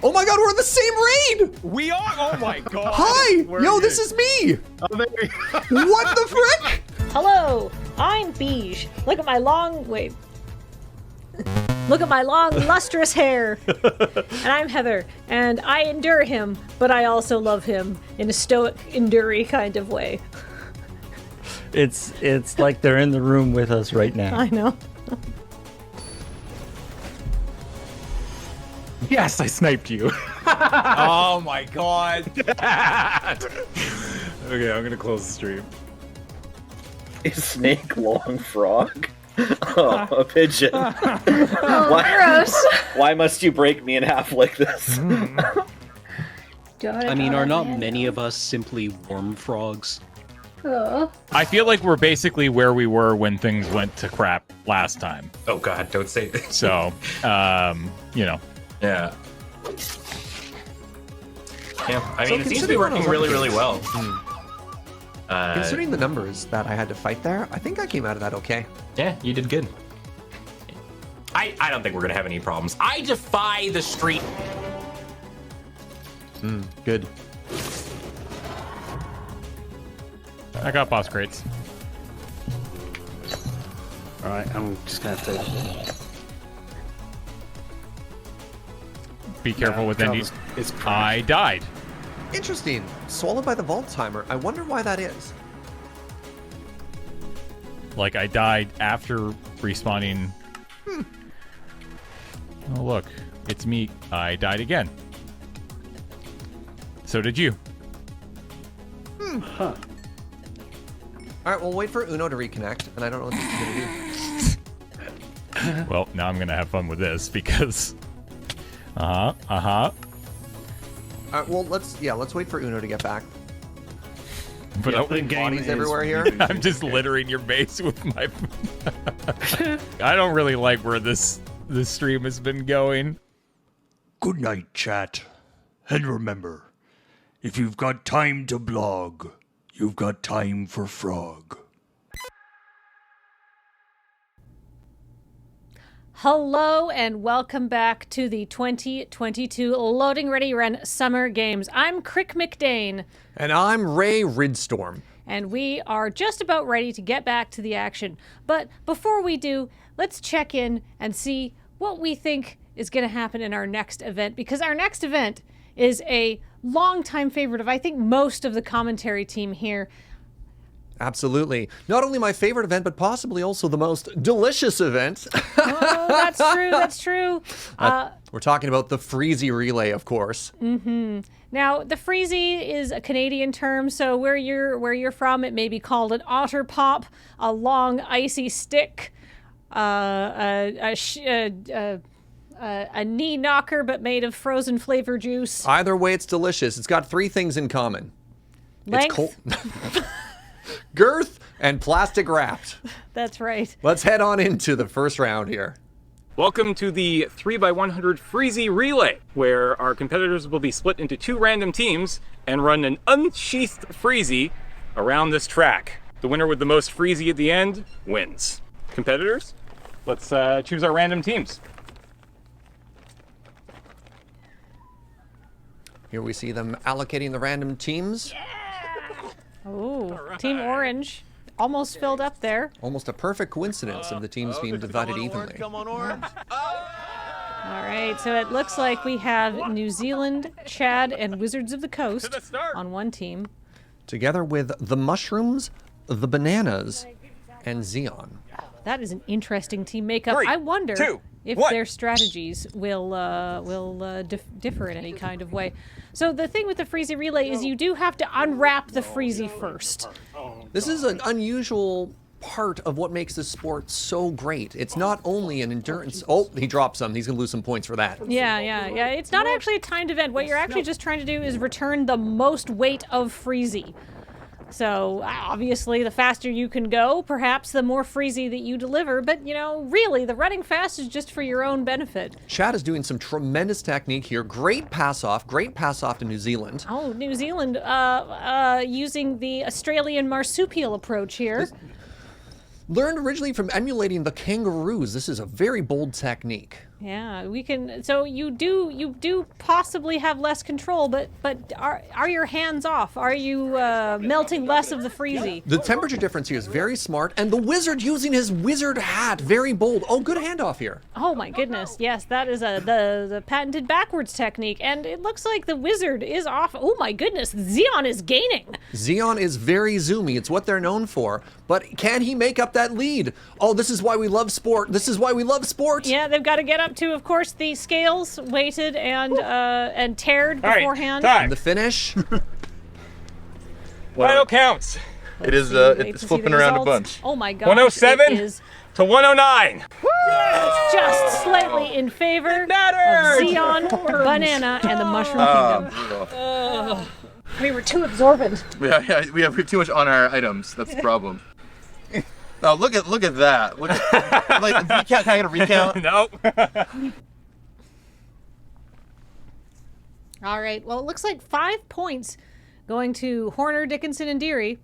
Oh my god, we're in the same raid! We are? Oh my god! Hi! Yo, this is me! What the frick? Hello, I'm Beige. Look at my long... Wait. Look at my long, lustrous hair. And I'm Heather, and I endure him, but I also love him in a stoic, endury kind of way. It's like they're in the room with us right now. I know. Yes, I sniped you. Oh my god. Okay, I'm gonna close the stream. Is Snake Long Frog? Oh, a pigeon. Gross. Why must you break me in half like this? I mean, are not many of us simply worm frogs? I feel like we're basically where we were when things went to crap last time. Oh god, don't say that. So, you know. Yeah. Yeah, I So mean, it seems to be considering working those really, numbers- really well. Considering the numbers that I had to fight there, I think I came out of that okay. Yeah, you did good. I don't think we're gonna have any problems. I defy the street. Good. I got boss crates. Alright, I'm just gonna have to... Be careful with Travis, Indy. I died. Interesting. Swallowed by the vault timer. I wonder why that is. Like, I died after respawning. Oh, look. It's me. I died again. So did you. Huh. Alright, we'll wait for Uno to reconnect, and I don't know what this is gonna do. Well, now I'm gonna have fun with this because... Alright, well, let's wait for Uno to get back. But Yeah, the game bodies everywhere here. I'm just littering your base with my... I don't really like where this stream has been going. Good night, chat. And remember, if you've got time to blog, you've got time for frog. Hello and welcome back to the 2022 Loading Ready Run Summer Games. I'm Crick McDane. And I'm Ray Ridstorm. And we are just about ready to get back to the action. But before we do, let's check in and see what we think is going to happen in our next event. Because our next event is a longtime favorite of, I think, most of the commentary team here. Absolutely. Not only my favorite event, but possibly also the most delicious event. Oh, that's true. That's true. We're talking about the Freezie Relay, of course. Mm-hmm. Now, the Freezie is a Canadian term, so where you're from, it may be called an otter pop, a long icy stick, a knee knocker, but made of frozen flavor juice. Either way, it's delicious. It's got 3 things in common. Length. It's cold. Girth and plastic wrapped. That's right. Let's head on into the first round here. Welcome to the 3x100 Freezie Relay, where our competitors will be split into 2 random teams and run an unsheathed Freezie around this track. The winner with the most Freezie at the end wins. Competitors, let's choose our random teams. Here we see them allocating the random teams. Oh, Team Orange almost filled up there. Almost a perfect coincidence of the teams being divided evenly. Come on, Orange. All right, so it looks like we have New Zealand, Chad, and Wizards of the Coast on one team. Together with the Mushrooms, the Bananas, and Xeon. That is an interesting team makeup. 3, I wonder 2, if 1. their strategies will differ in any kind of way. So the thing with the Freezie Relay is you do have to unwrap the Freezie first. This is an unusual part of what makes this sport so great. It's not only an endurance... Oh, he dropped some. He's going to lose some points for that. Yeah. It's not actually a timed event. What you're actually just trying to do is return the most weight of Freezie. So, obviously, the faster you can go, perhaps the more Freezie that you deliver. But, you know, really, the running fast is just for your own benefit. Chad is doing some tremendous technique here. Great pass-off to New Zealand. Oh, New Zealand using the Australian marsupial approach here. Learned originally from emulating the kangaroos. This is a very bold technique. Yeah, we can. So you do possibly have less control, but are your hands off? Are you melting less of the Freezie? The temperature difference here is very smart, and the wizard using his wizard hat, very bold. Oh, good handoff here. Oh my goodness, yes, that is the patented backwards technique, and it looks like the wizard is off. Oh my goodness, Xeon is gaining. Xeon is very zoomy. It's what they're known for. But can he make up that lead? Oh, this is why we love sport. This is why we love sport. Yeah, they've got to get up to, of course, the scales weighted and tared beforehand. And the finish. Final counts. It is. Wait It's to see flipping the around a results. bunch. Oh my god. 107 it is to 109. just slightly in favor of Xeon, Banana, and the Mushroom Kingdom. We were too absorbent. Yeah, we have too much on our items. That's the problem. Oh, look at that. Look at, like, recount. Can I get a recount? No. All right. Well, it looks like 5 points going to Horner, Dickinson, and Deary.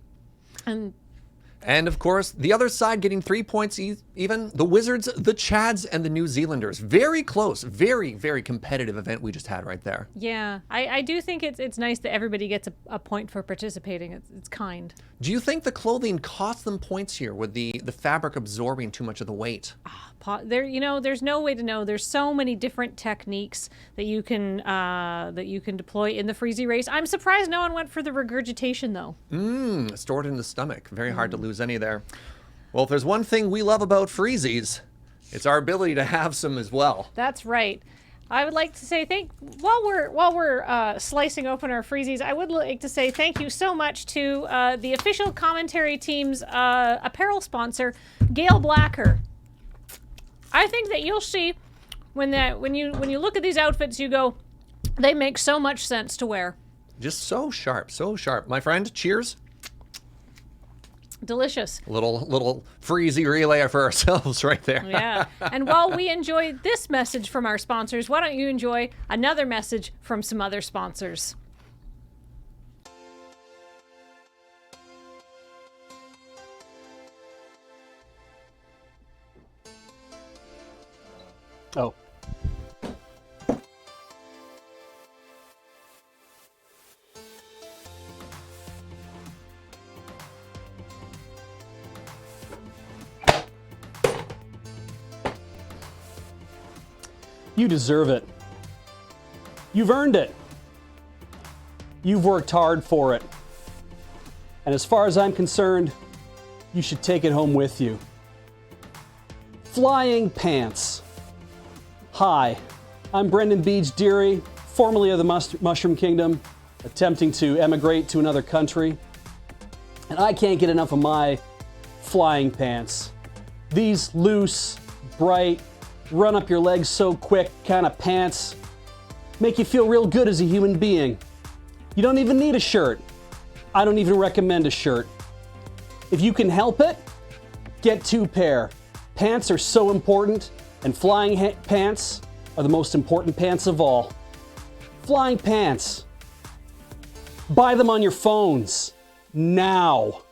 And of course, the other side getting 3 points even. The Wizards, the Chads, and the New Zealanders. Very close. Very, very competitive event we just had right there. Yeah, I do think it's nice that everybody gets a point for participating. It's kind. Do you think the clothing cost them points here with the fabric absorbing too much of the weight? There's no way to know. There's so many different techniques that you can deploy in the Freezie race. I'm surprised no one went for the regurgitation though. Stored in the stomach. Very hard to lose any there. Well, if there's one thing we love about Freezies, it's our ability to have some as well. That's right. I would like to say while we're slicing open our Freezies, I would like to say thank you so much to the official commentary team's apparel sponsor, Gail Blacker. I think that you'll see when you look at these outfits, you go, they make so much sense to wear. Just so sharp, so sharp. My friend, cheers. Delicious. Little Freezie Relay for ourselves right there. Yeah. And while we enjoy this message from our sponsors, why don't you enjoy another message from some other sponsors? Oh. You deserve it. You've earned it. You've worked hard for it. And as far as I'm concerned, you should take it home with you. Flying pants. Hi, I'm Brendan Beach Deary, formerly of the Mushroom Kingdom, attempting to emigrate to another country. And I can't get enough of my flying pants. These loose, bright, run up your legs so quick kind of pants make you feel real good as a human being. You don't even need a shirt. I don't even recommend a shirt. If you can help it, get 2 pair. Pants are so important, and flying pants are the most important pants of all. Flying pants. Buy them on your phones. Now.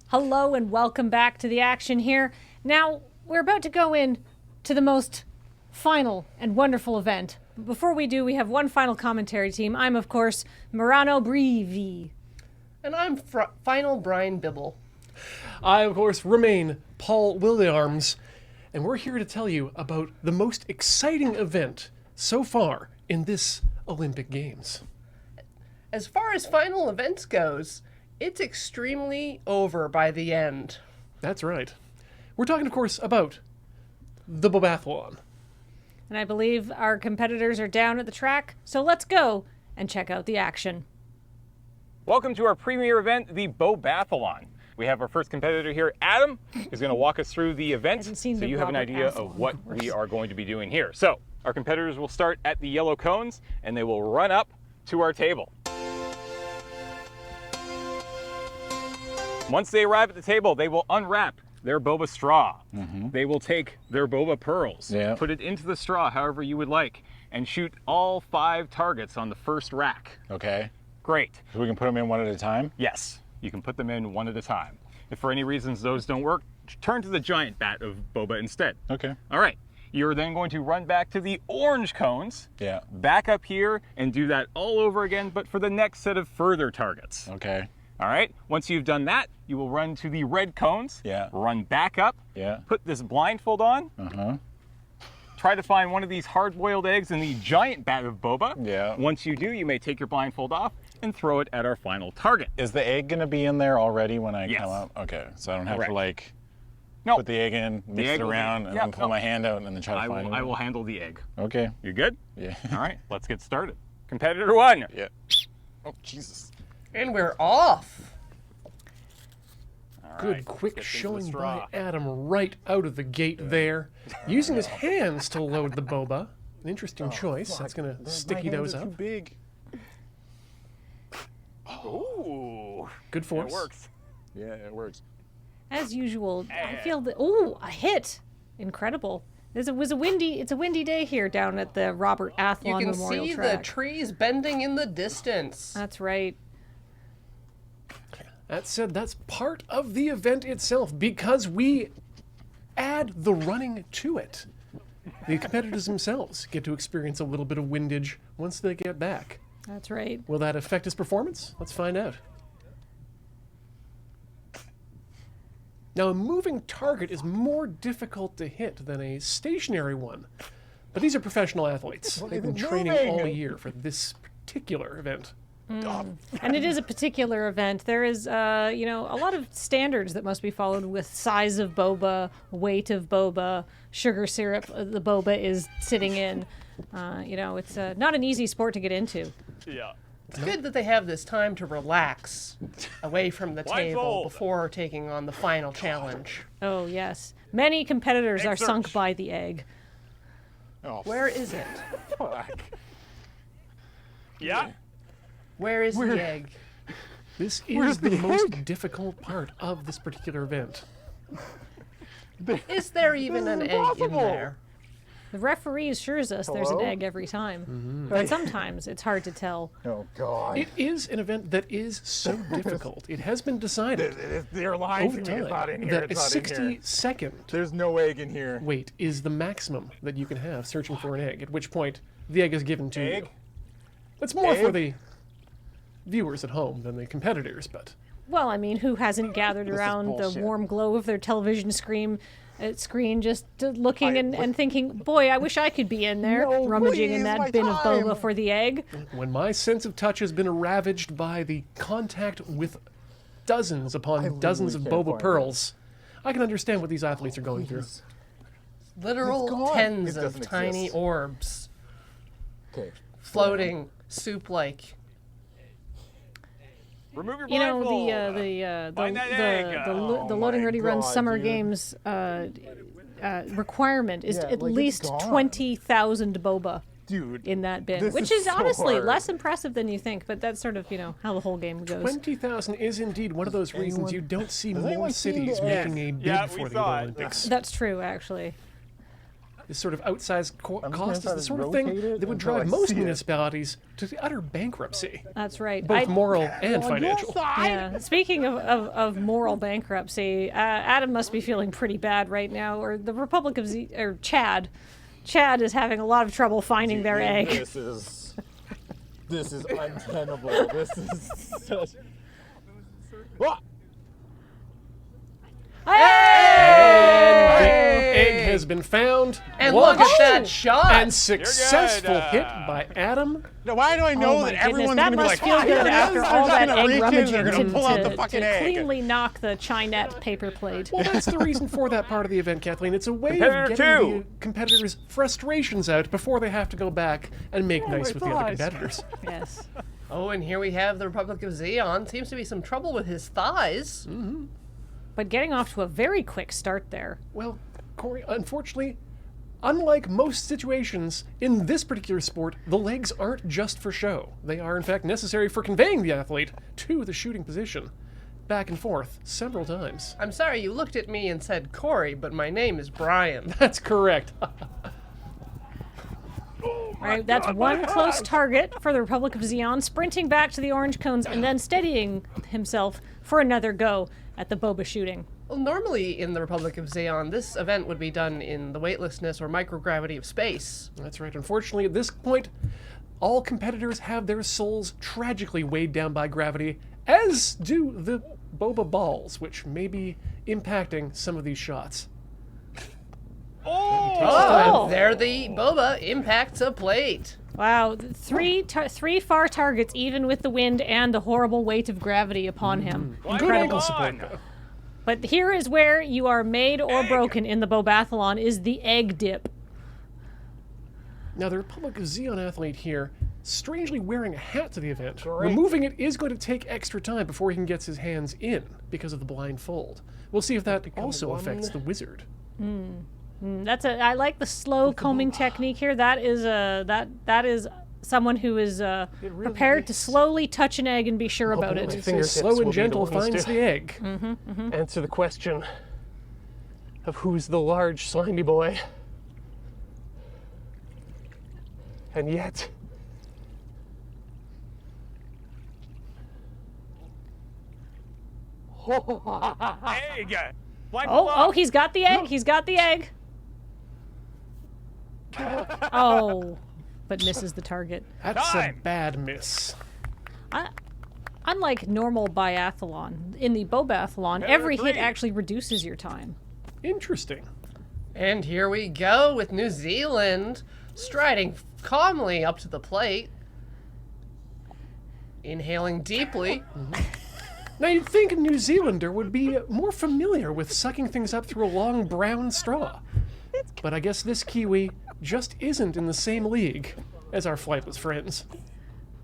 Hello and welcome back to the action here. Now, we're about to go in to the most final and wonderful event. But before we do, we have one final commentary team. I'm, of course, Murano Brevi. And I'm Final Brian Bibble. I, of course, remain Paul Williams, and we're here to tell you about the most exciting event so far in this Olympic Games. As far as final events goes, it's extremely over by the end. That's right. We're talking, of course, about the Bobathlon. And I believe our competitors are down at the track, so let's go and check out the action. Welcome to our premier event, the Bobathlon. We have our first competitor here, Adam, who's going to walk us through the event so you have an idea of what we are going to be doing here. So, our competitors will start at the yellow cones, and they will run up to our table. Once they arrive at the table, they will unwrap their boba straw. They will take their boba pearls, put it into the straw however you would like, and shoot all 5 targets on the first rack. Okay. Great. So we can put them in one at a time? Yes, you can put them in one at a time. If for any reasons those don't work, turn to the giant vat of boba instead. Okay. All right. You're then going to run back to the orange cones, Yeah. back up here, and do that all over again, but for the next set of further targets. Okay. All right. Once you've done that, you will run to the red cones, run back up, put this blindfold on, try to find one of these hard-boiled eggs in the giant vat of boba. Once you do, you may take your blindfold off and throw it at our final target. Is the egg going to be in there already when I come out? Okay, so I don't have to like put the egg in, mix it around, and then pull my hand out and then try to find it? I will handle the egg. Okay. You good? Yeah. All right, let's get started. Competitor 1. Yeah. Oh, Jesus. And we're off. Good quick showing by Adam right out of the gate there. Using his hands to load the boba. An interesting choice. That's going to sticky those up. Too big. Ooh. Good force. It works. Yeah, it works. As usual, I feel that. Ooh, a hit! Incredible. It's a windy day here down at the Robert Athlon You can Memorial see Track. the trees bending in the distance. That's right. That said, that's part of the event itself because we add the running to it. The competitors themselves get to experience a little bit of windage once they get back. That's right. Will that affect his performance? Let's find out. Now, a moving target is more difficult to hit than a stationary one, but these are professional athletes. They've been training all year for this particular event. And it is a particular event. There is, a lot of standards that must be followed with size of boba, weight of boba, sugar syrup the boba is sitting in. It's not an easy sport to get into. Yeah. It's good that they have this time to relax away from the table before taking on the final challenge. Oh, yes. Many competitors are sunk by the egg. Oh, where is it? Fuck. Yeah? Where is the egg? This is the most difficult part of this particular event. Is there even an egg in there? The referee assures us there's an egg every time. But sometimes it's hard to tell. Oh, God. It is an event that is so difficult. It has been decided You're lying over to me. It's not in time here. that a It's not in here. 60-second There's no egg in here. wait is the maximum that you can have searching for an egg, at which point the egg is given to you. It's more for the viewers at home than the competitors, but... Well, I mean, who hasn't gathered around the warm glow of their television screen just looking and thinking, boy, I wish I could be in there, rummaging in that bin of boba for the egg. When my sense of touch has been ravaged by the contact with dozens upon dozens of boba pearls, I can understand what these athletes are going through. Literal tens of tiny orbs. Floating soup-like. Remove your You know, blindfold. the Loading Ready Run Summer Games requirement is at least 20,000 boba in that bin, which is honestly less impressive than you think, but that's sort of, how the whole game goes. 20,000 is indeed one of those reasons you don't see more cities making a bid for the Olympics. That's true, actually. This sort of outsized cost is the sort of thing that would drive most municipalities to the utter bankruptcy. That's right. Both moral and financial. Yeah. Speaking of moral bankruptcy, Adam must be feeling pretty bad right now, or the Republic of Chad. Chad is having a lot of trouble finding their egg. This is untenable. This is such... Hey! Egg has been found. And look at that shot. And successful hit by Adam. Now, why do I know that everyone's that going to be must like, feel oh, good after all that egg rummaging they're going to pull out the to fucking egg. cleanly knock the Chinette paper plate. Well, that's the reason for that part of the event, Kathleen. It's a way Competitor of getting two. the competitors' frustrations out before they have to go back and make nice with the other competitors. Yes. Oh, and here we have the Republic of Xeon. Seems to be some trouble with his thighs. But getting off to a very quick start there. Well, Corey, unfortunately, unlike most situations, in this particular sport, the legs aren't just for show. They are, in fact, necessary for conveying the athlete to the shooting position, back and forth, several times. I'm sorry you looked at me and said Corey, but my name is Brian. That's correct. All right, that's one close target for the Republic of Xeon, sprinting back to the orange cones and then steadying himself for another go at the boba shooting. Well, normally in the Republic of Xeon, this event would be done in the weightlessness or microgravity of space. That's right. Unfortunately, at this point, all competitors have their souls tragically weighed down by gravity, as do the boba balls, which may be impacting some of these shots. Oh, there the boba impacts a plate. Wow, three far targets, even with the wind and the horrible weight of gravity upon him. Good ankle support, though. But here is where you are made or broken in the Bobathlon, is the egg dip. Now, the Republic of Xeon athlete here, strangely wearing a hat to the event. Removing it is going to take extra time before he can get his hands in because of the blindfold. We'll see if that also affects the wizard. I like the slow combing technique here. That is someone who is prepared to slowly touch an egg and be sure about it. Slow and gentle finds the egg. Answer the question of who's the large slimy boy. And yet... Egg! Oh, he's got the egg. He's got the egg. Oh, but misses the target. That's a bad miss. Unlike normal biathlon, in the Bobathlon, every hit actually reduces your time. Interesting. And here we go with New Zealand striding calmly up to the plate. Inhaling deeply. Now, you'd think a New Zealander would be more familiar with sucking things up through a long brown straw. But I guess this Kiwi just isn't in the same league as our flightless friends.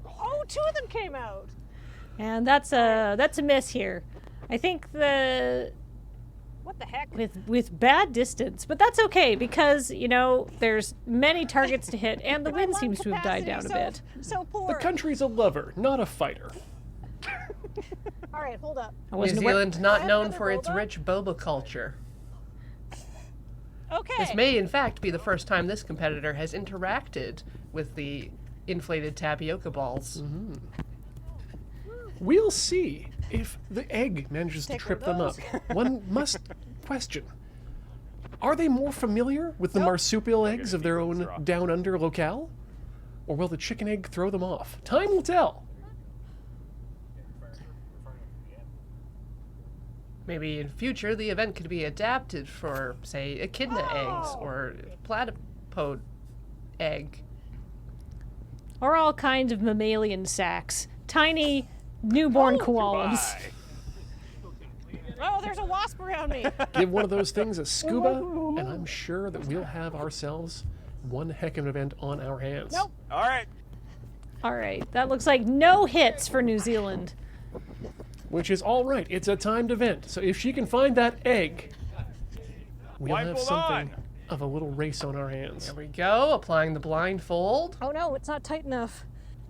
Oh, two of them came out. And that's a miss here. I think what the heck? With bad distance, but that's okay because, you know, there's many targets to hit and the wind seems to have died down a bit. So poor. The country's a lover, not a fighter. All right, hold up. New Zealand not known for its rich boba culture. Okay. This may, in fact, be the first time this competitor has interacted with the inflated tapioca balls. We'll see if the egg manages to trip them up. One must question, are they more familiar with the marsupial eggs of their own down-under locale? Or will the chicken egg throw them off? Time will tell. Maybe in future the event could be adapted for, say, echidna eggs or platypod egg. Or all kinds of mammalian sacks. Tiny newborn koalas. Oh, there's a wasp around me. Give one of those things a scuba, and I'm sure that we'll have ourselves one heck of an event on our hands. Nope. All right. All right, that looks like no hits for New Zealand. Which is all right. It's a timed event. So if she can find that egg, we'll have something of a little race on our hands. There we go, applying the blindfold. Oh no, it's not tight enough.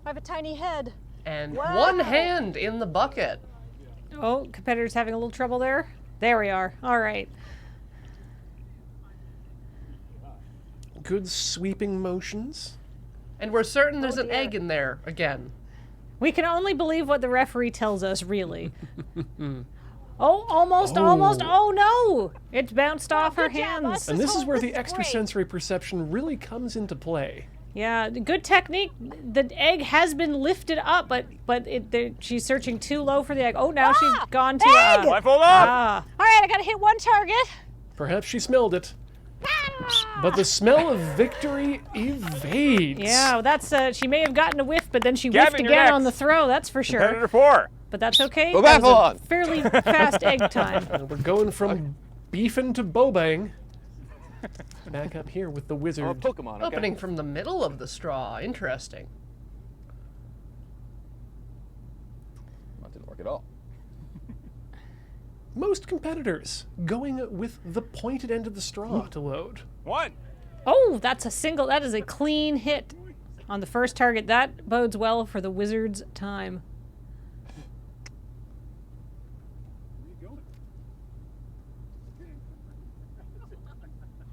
I have a tiny head. And one hand in the bucket. Oh, competitor's having a little trouble there. There we are. All right. Good sweeping motions. And we're certain there's an egg in there again. We can only believe what the referee tells us, really. Oh, almost. Oh, no! It bounced off her hands. And this is where the extrasensory perception really comes into play. Yeah, good technique. The egg has been lifted up, but she's searching too low for the egg. Oh, now she's gone to... Blindfold up! All right, I gotta hit one target. Perhaps she smelled it. But the smell of victory evades. Yeah, that's she may have gotten a whiff, but then she Gavin, whiffed you're again next. on the throw. That's for sure. Competitor 4. But that's okay. That was a fairly fast egg time. And we're going from beefing to bobang. Back up here with the wizard. Oh, Pokemon. Okay. Opening from the middle of the straw. Interesting. That didn't work at all. Most competitors going with the pointed end of the straw to load. 1. Oh, that's a single. That is a clean hit on the first target. That bodes well for the wizard's time.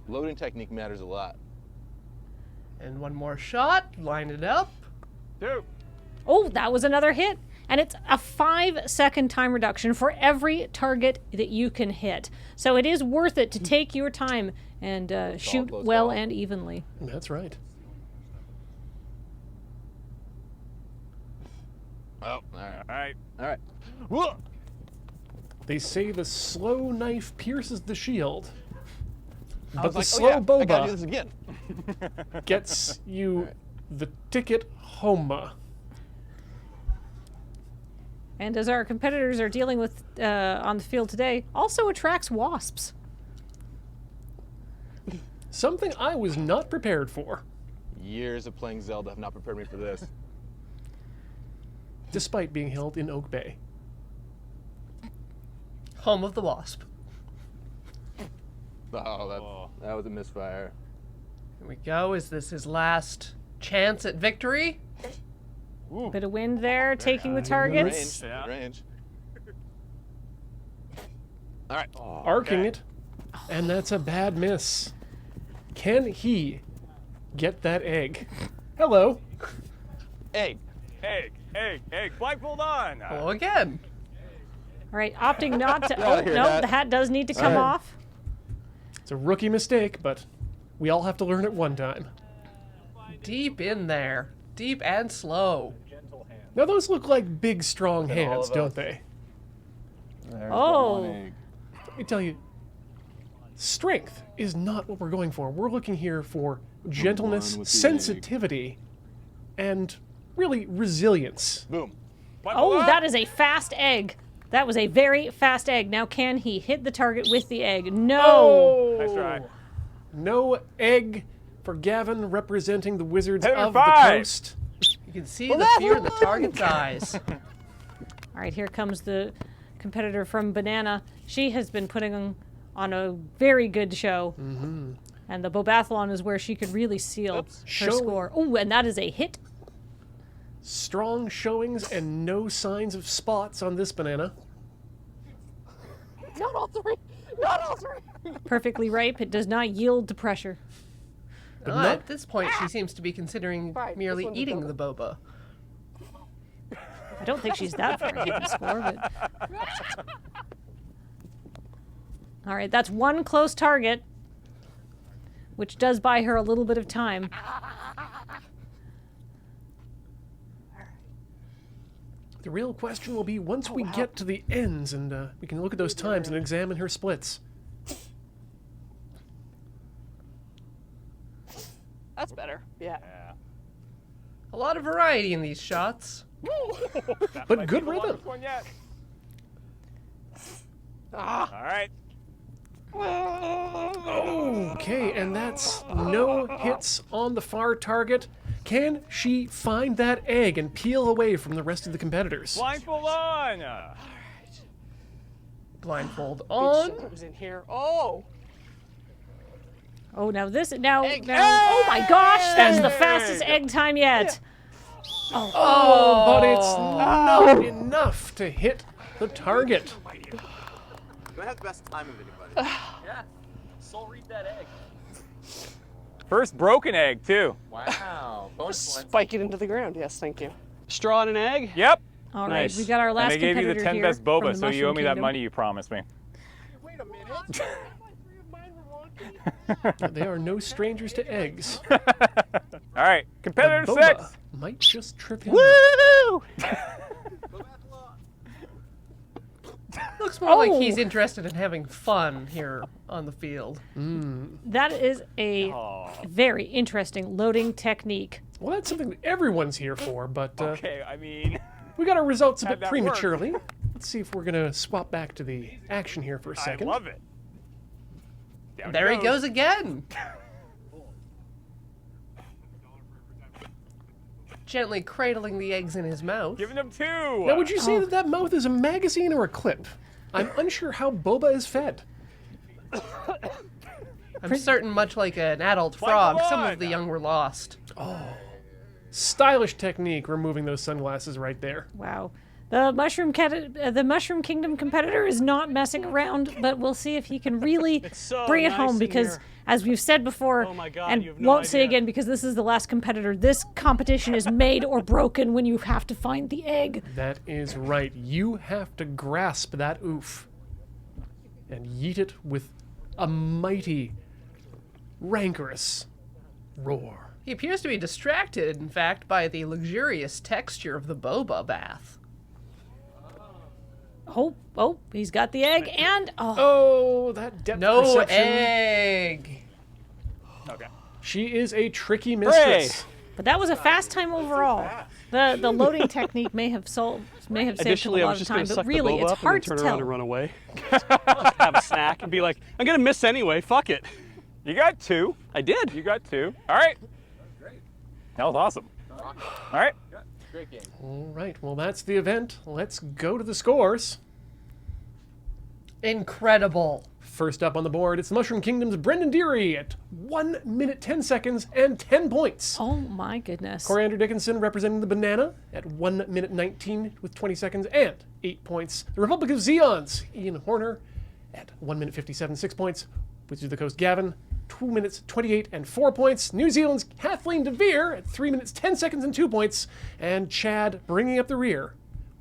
Loading technique matters a lot. And one more shot. Line it up. 2. Oh, that was another hit. And it's a 5-second time reduction for every target that you can hit. So it is worth it to take your time and shoot well and evenly. That's right. Oh, all right. All right. They say the slow knife pierces the shield. I But was the like, slow I gotta do this boba again. gets you the ticket home. And as our competitors are dealing with on the field today, also attracts wasps. Something I was not prepared for. Years of playing Zelda have not prepared me for this. Despite being held in Oak Bay. Home of the wasp. Oh, that was a misfire. Here we go. Is this his last chance at victory? Bit of wind there, taking the targets. Range. All right. Arcing it. And that's a bad miss. Can he get that egg? Hello. Egg. Blindfold on. Hello again. All right, opting not to. Get Oh, out of here, no, Hat. the hat does need to come off. It's a rookie mistake, but we all have to learn it one time. Deep in there. Deep and slow. Now those look like big, strong hands, don't they? Oh. Let me tell you, strength is not what we're going for. We're looking here for gentleness, sensitivity, and really resilience. Boom. Oh, that is a fast egg. That was a very fast egg. Now, can he hit the target with the egg? No. Oh! Nice try. No egg for Gavin representing the Wizards Header of the 5. Coast. You can see the fear in the target's eyes. All right, here comes the competitor from Banana. She has been putting on a very good show. Mm-hmm. And the Bobathlon is where she could really seal her score. Oh, and that is a hit. Strong showings and no signs of spots on this banana. Not all three. Not all three. Perfectly ripe. It does not yield to pressure. At this point, she seems to be considering merely eating the boba. I don't think she's that far ahead in score, but... All right, that's one close target, which does buy her a little bit of time. The real question will be once we get to the ends and we can look at those times and examine her splits. That's better. Yeah. A lot of variety in these shots. But good rhythm. One yet. Ah. All right. Okay, and that's no hits on the far target. Can she find that egg and peel away from the rest of the competitors? Blindfold on. Blindfold on. Was in here. Oh. Oh, now this, now, oh my gosh, that's the fastest egg time yet. Oh, but it's not enough to hit the target. Do I have the best time of anybody? Yeah. Soul read that egg. First broken egg, too. Wow. Spike it into the ground. Yes, thank you. Straw and an egg? Yep. All right, we got our last and they gave you the competitor 10 here best from boba, the so you owe Mushroom me that Kingdom. money you promised me. Wait a minute. They are no strangers to eggs. All right, competitor The boba 6. might just trip him. Woo! Looks more like he's interested in having fun here on the field. That is a very interesting loading technique. Well, that's something that everyone's here for, but Okay, I mean, we got our results a how'd bit that prematurely. Let's see if we're gonna swap back to the action here for a second. I love it. Down There he goes again. Gently cradling the eggs in his mouth. Giving him 2. Now, would you say that that mouth is a magazine or a clip? I'm unsure how Boba is fed. I'm certain, much like an adult frog, some of the young were lost. Oh, stylish technique, removing those sunglasses right there. Wow. The Mushroom Kingdom competitor is not messing around, but we'll see if he can really bring it home because, as we've said before, and won't say again because this is the last competitor, this competition is made or broken when you have to find the egg. That is right. You have to grasp that oof and yeet it with a mighty, rancorous roar. He appears to be distracted, in fact, by the luxurious texture of the boba bath. Oh, he's got the egg and that depth no perception. egg. Okay. She is a tricky mistress. But that was a fast time overall. The loading technique may have saved him a Additionally, I lot was of just going time, to but suck really, the boba it's up and hard then turn to around tell. and run away. Have a snack and be like, I'm going to miss anyway. Fuck it. You got 2. I did. You got 2. All right. That was awesome. All right. Great game. All right, well, that's the event. Let's go to the scores. Incredible. First up on the board, it's the Mushroom Kingdom's Brendan Deary at 1 minute 10 seconds and 10 points. Oh my goodness. Coriander Dickinson representing the Banana at 1 minute 19 with 20 seconds and 8 points. The Republic of Zeon's Ian Horner at 1 minute 57, 6 points. Wizards of the Coast Gavin, 2 minutes 28 and 4 points. New Zealand's Kathleen DeVere at 3 minutes 10 seconds and 2 points. And Chad bringing up the rear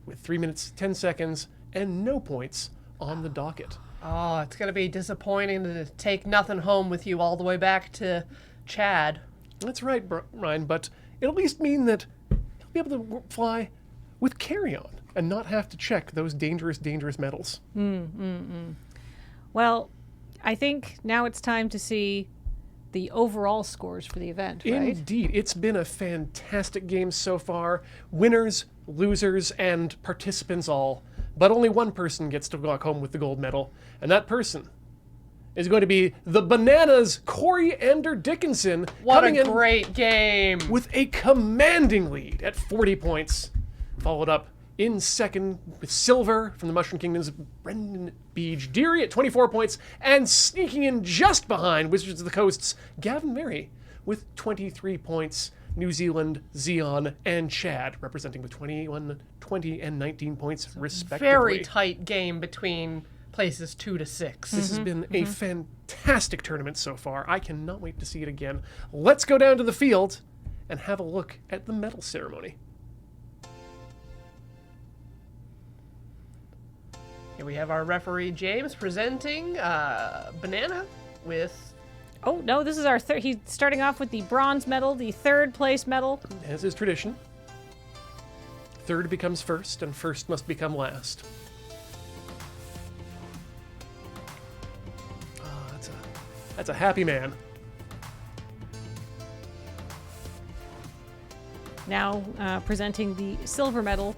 with 3 minutes 10 seconds and no points on the docket. Oh, it's going to be disappointing to take nothing home with you all the way back to Chad. That's right, Ryan, but it'll at least mean that he'll be able to fly with carry-on and not have to check those dangerous, dangerous metals. Well, I think now it's time to see the overall scores for the event, right? Indeed. It's been a fantastic game so far. Winners, losers, and participants all. But only one person gets to walk home with the gold medal, and that person is going to be the Bananas' Coriander Dickinson. What coming a in great game! with a commanding lead at 40 points. Followed up in second with silver from the Mushroom Kingdom's Brendan Beej Deary at 24 points, and sneaking in just behind Wizards of the Coast's Gavin Murray with 23 points. New Zealand, Zeon, and Chad representing with 21, 20, and 19 points respectively. Very tight game between places 2 to 6. This has been a fantastic tournament so far. I cannot wait to see it again. Let's go down to the field and have a look at the medal ceremony. Here we have our referee James presenting Banana with... Oh, no, this is our third. He's starting off with the bronze medal, the third place medal. As is tradition, third becomes first, and first must become last. Oh, that's a happy man. Now presenting the silver medal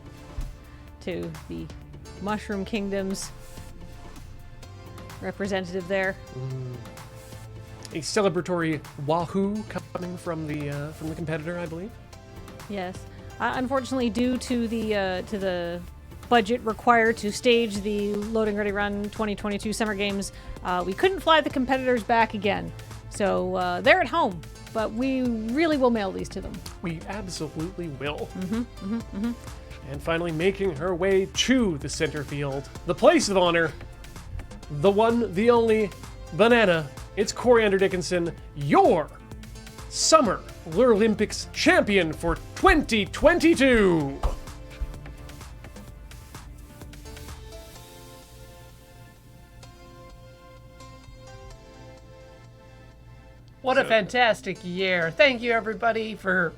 to the Mushroom Kingdom's representative there. A celebratory wahoo coming from the competitor, I believe. Yes. Unfortunately, due to the budget required to stage the Loading Ready Run 2022 Summer Games, we couldn't fly the competitors back again. So they're at home, but we really will mail these to them. We absolutely will. And finally, making her way to the center field, the place of honor, the one, the only, Banana. It's Coriander Dickinson, your Summer Olympics champion for 2022. What a fantastic year. Thank you, everybody, for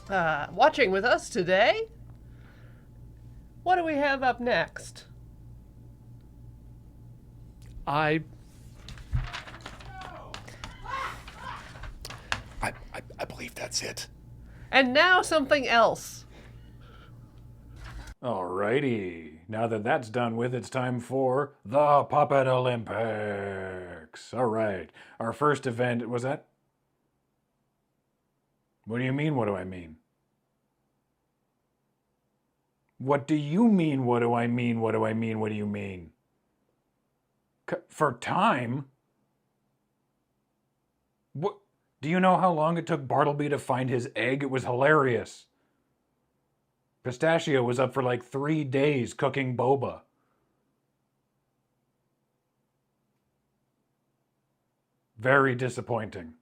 watching with us today. What do we have up next? I believe that's it. And now something else. Alrighty. Now that that's done with, it's time for the Puppet Olympics. Alright. Our first event, was that? What do you mean, what do I mean? What do you mean, what do I mean, what do I mean, what do you mean? For time? What? Do you know how long it took Bartleby to find his egg? It was hilarious. Pistachio was up for like 3 days cooking boba. Very disappointing.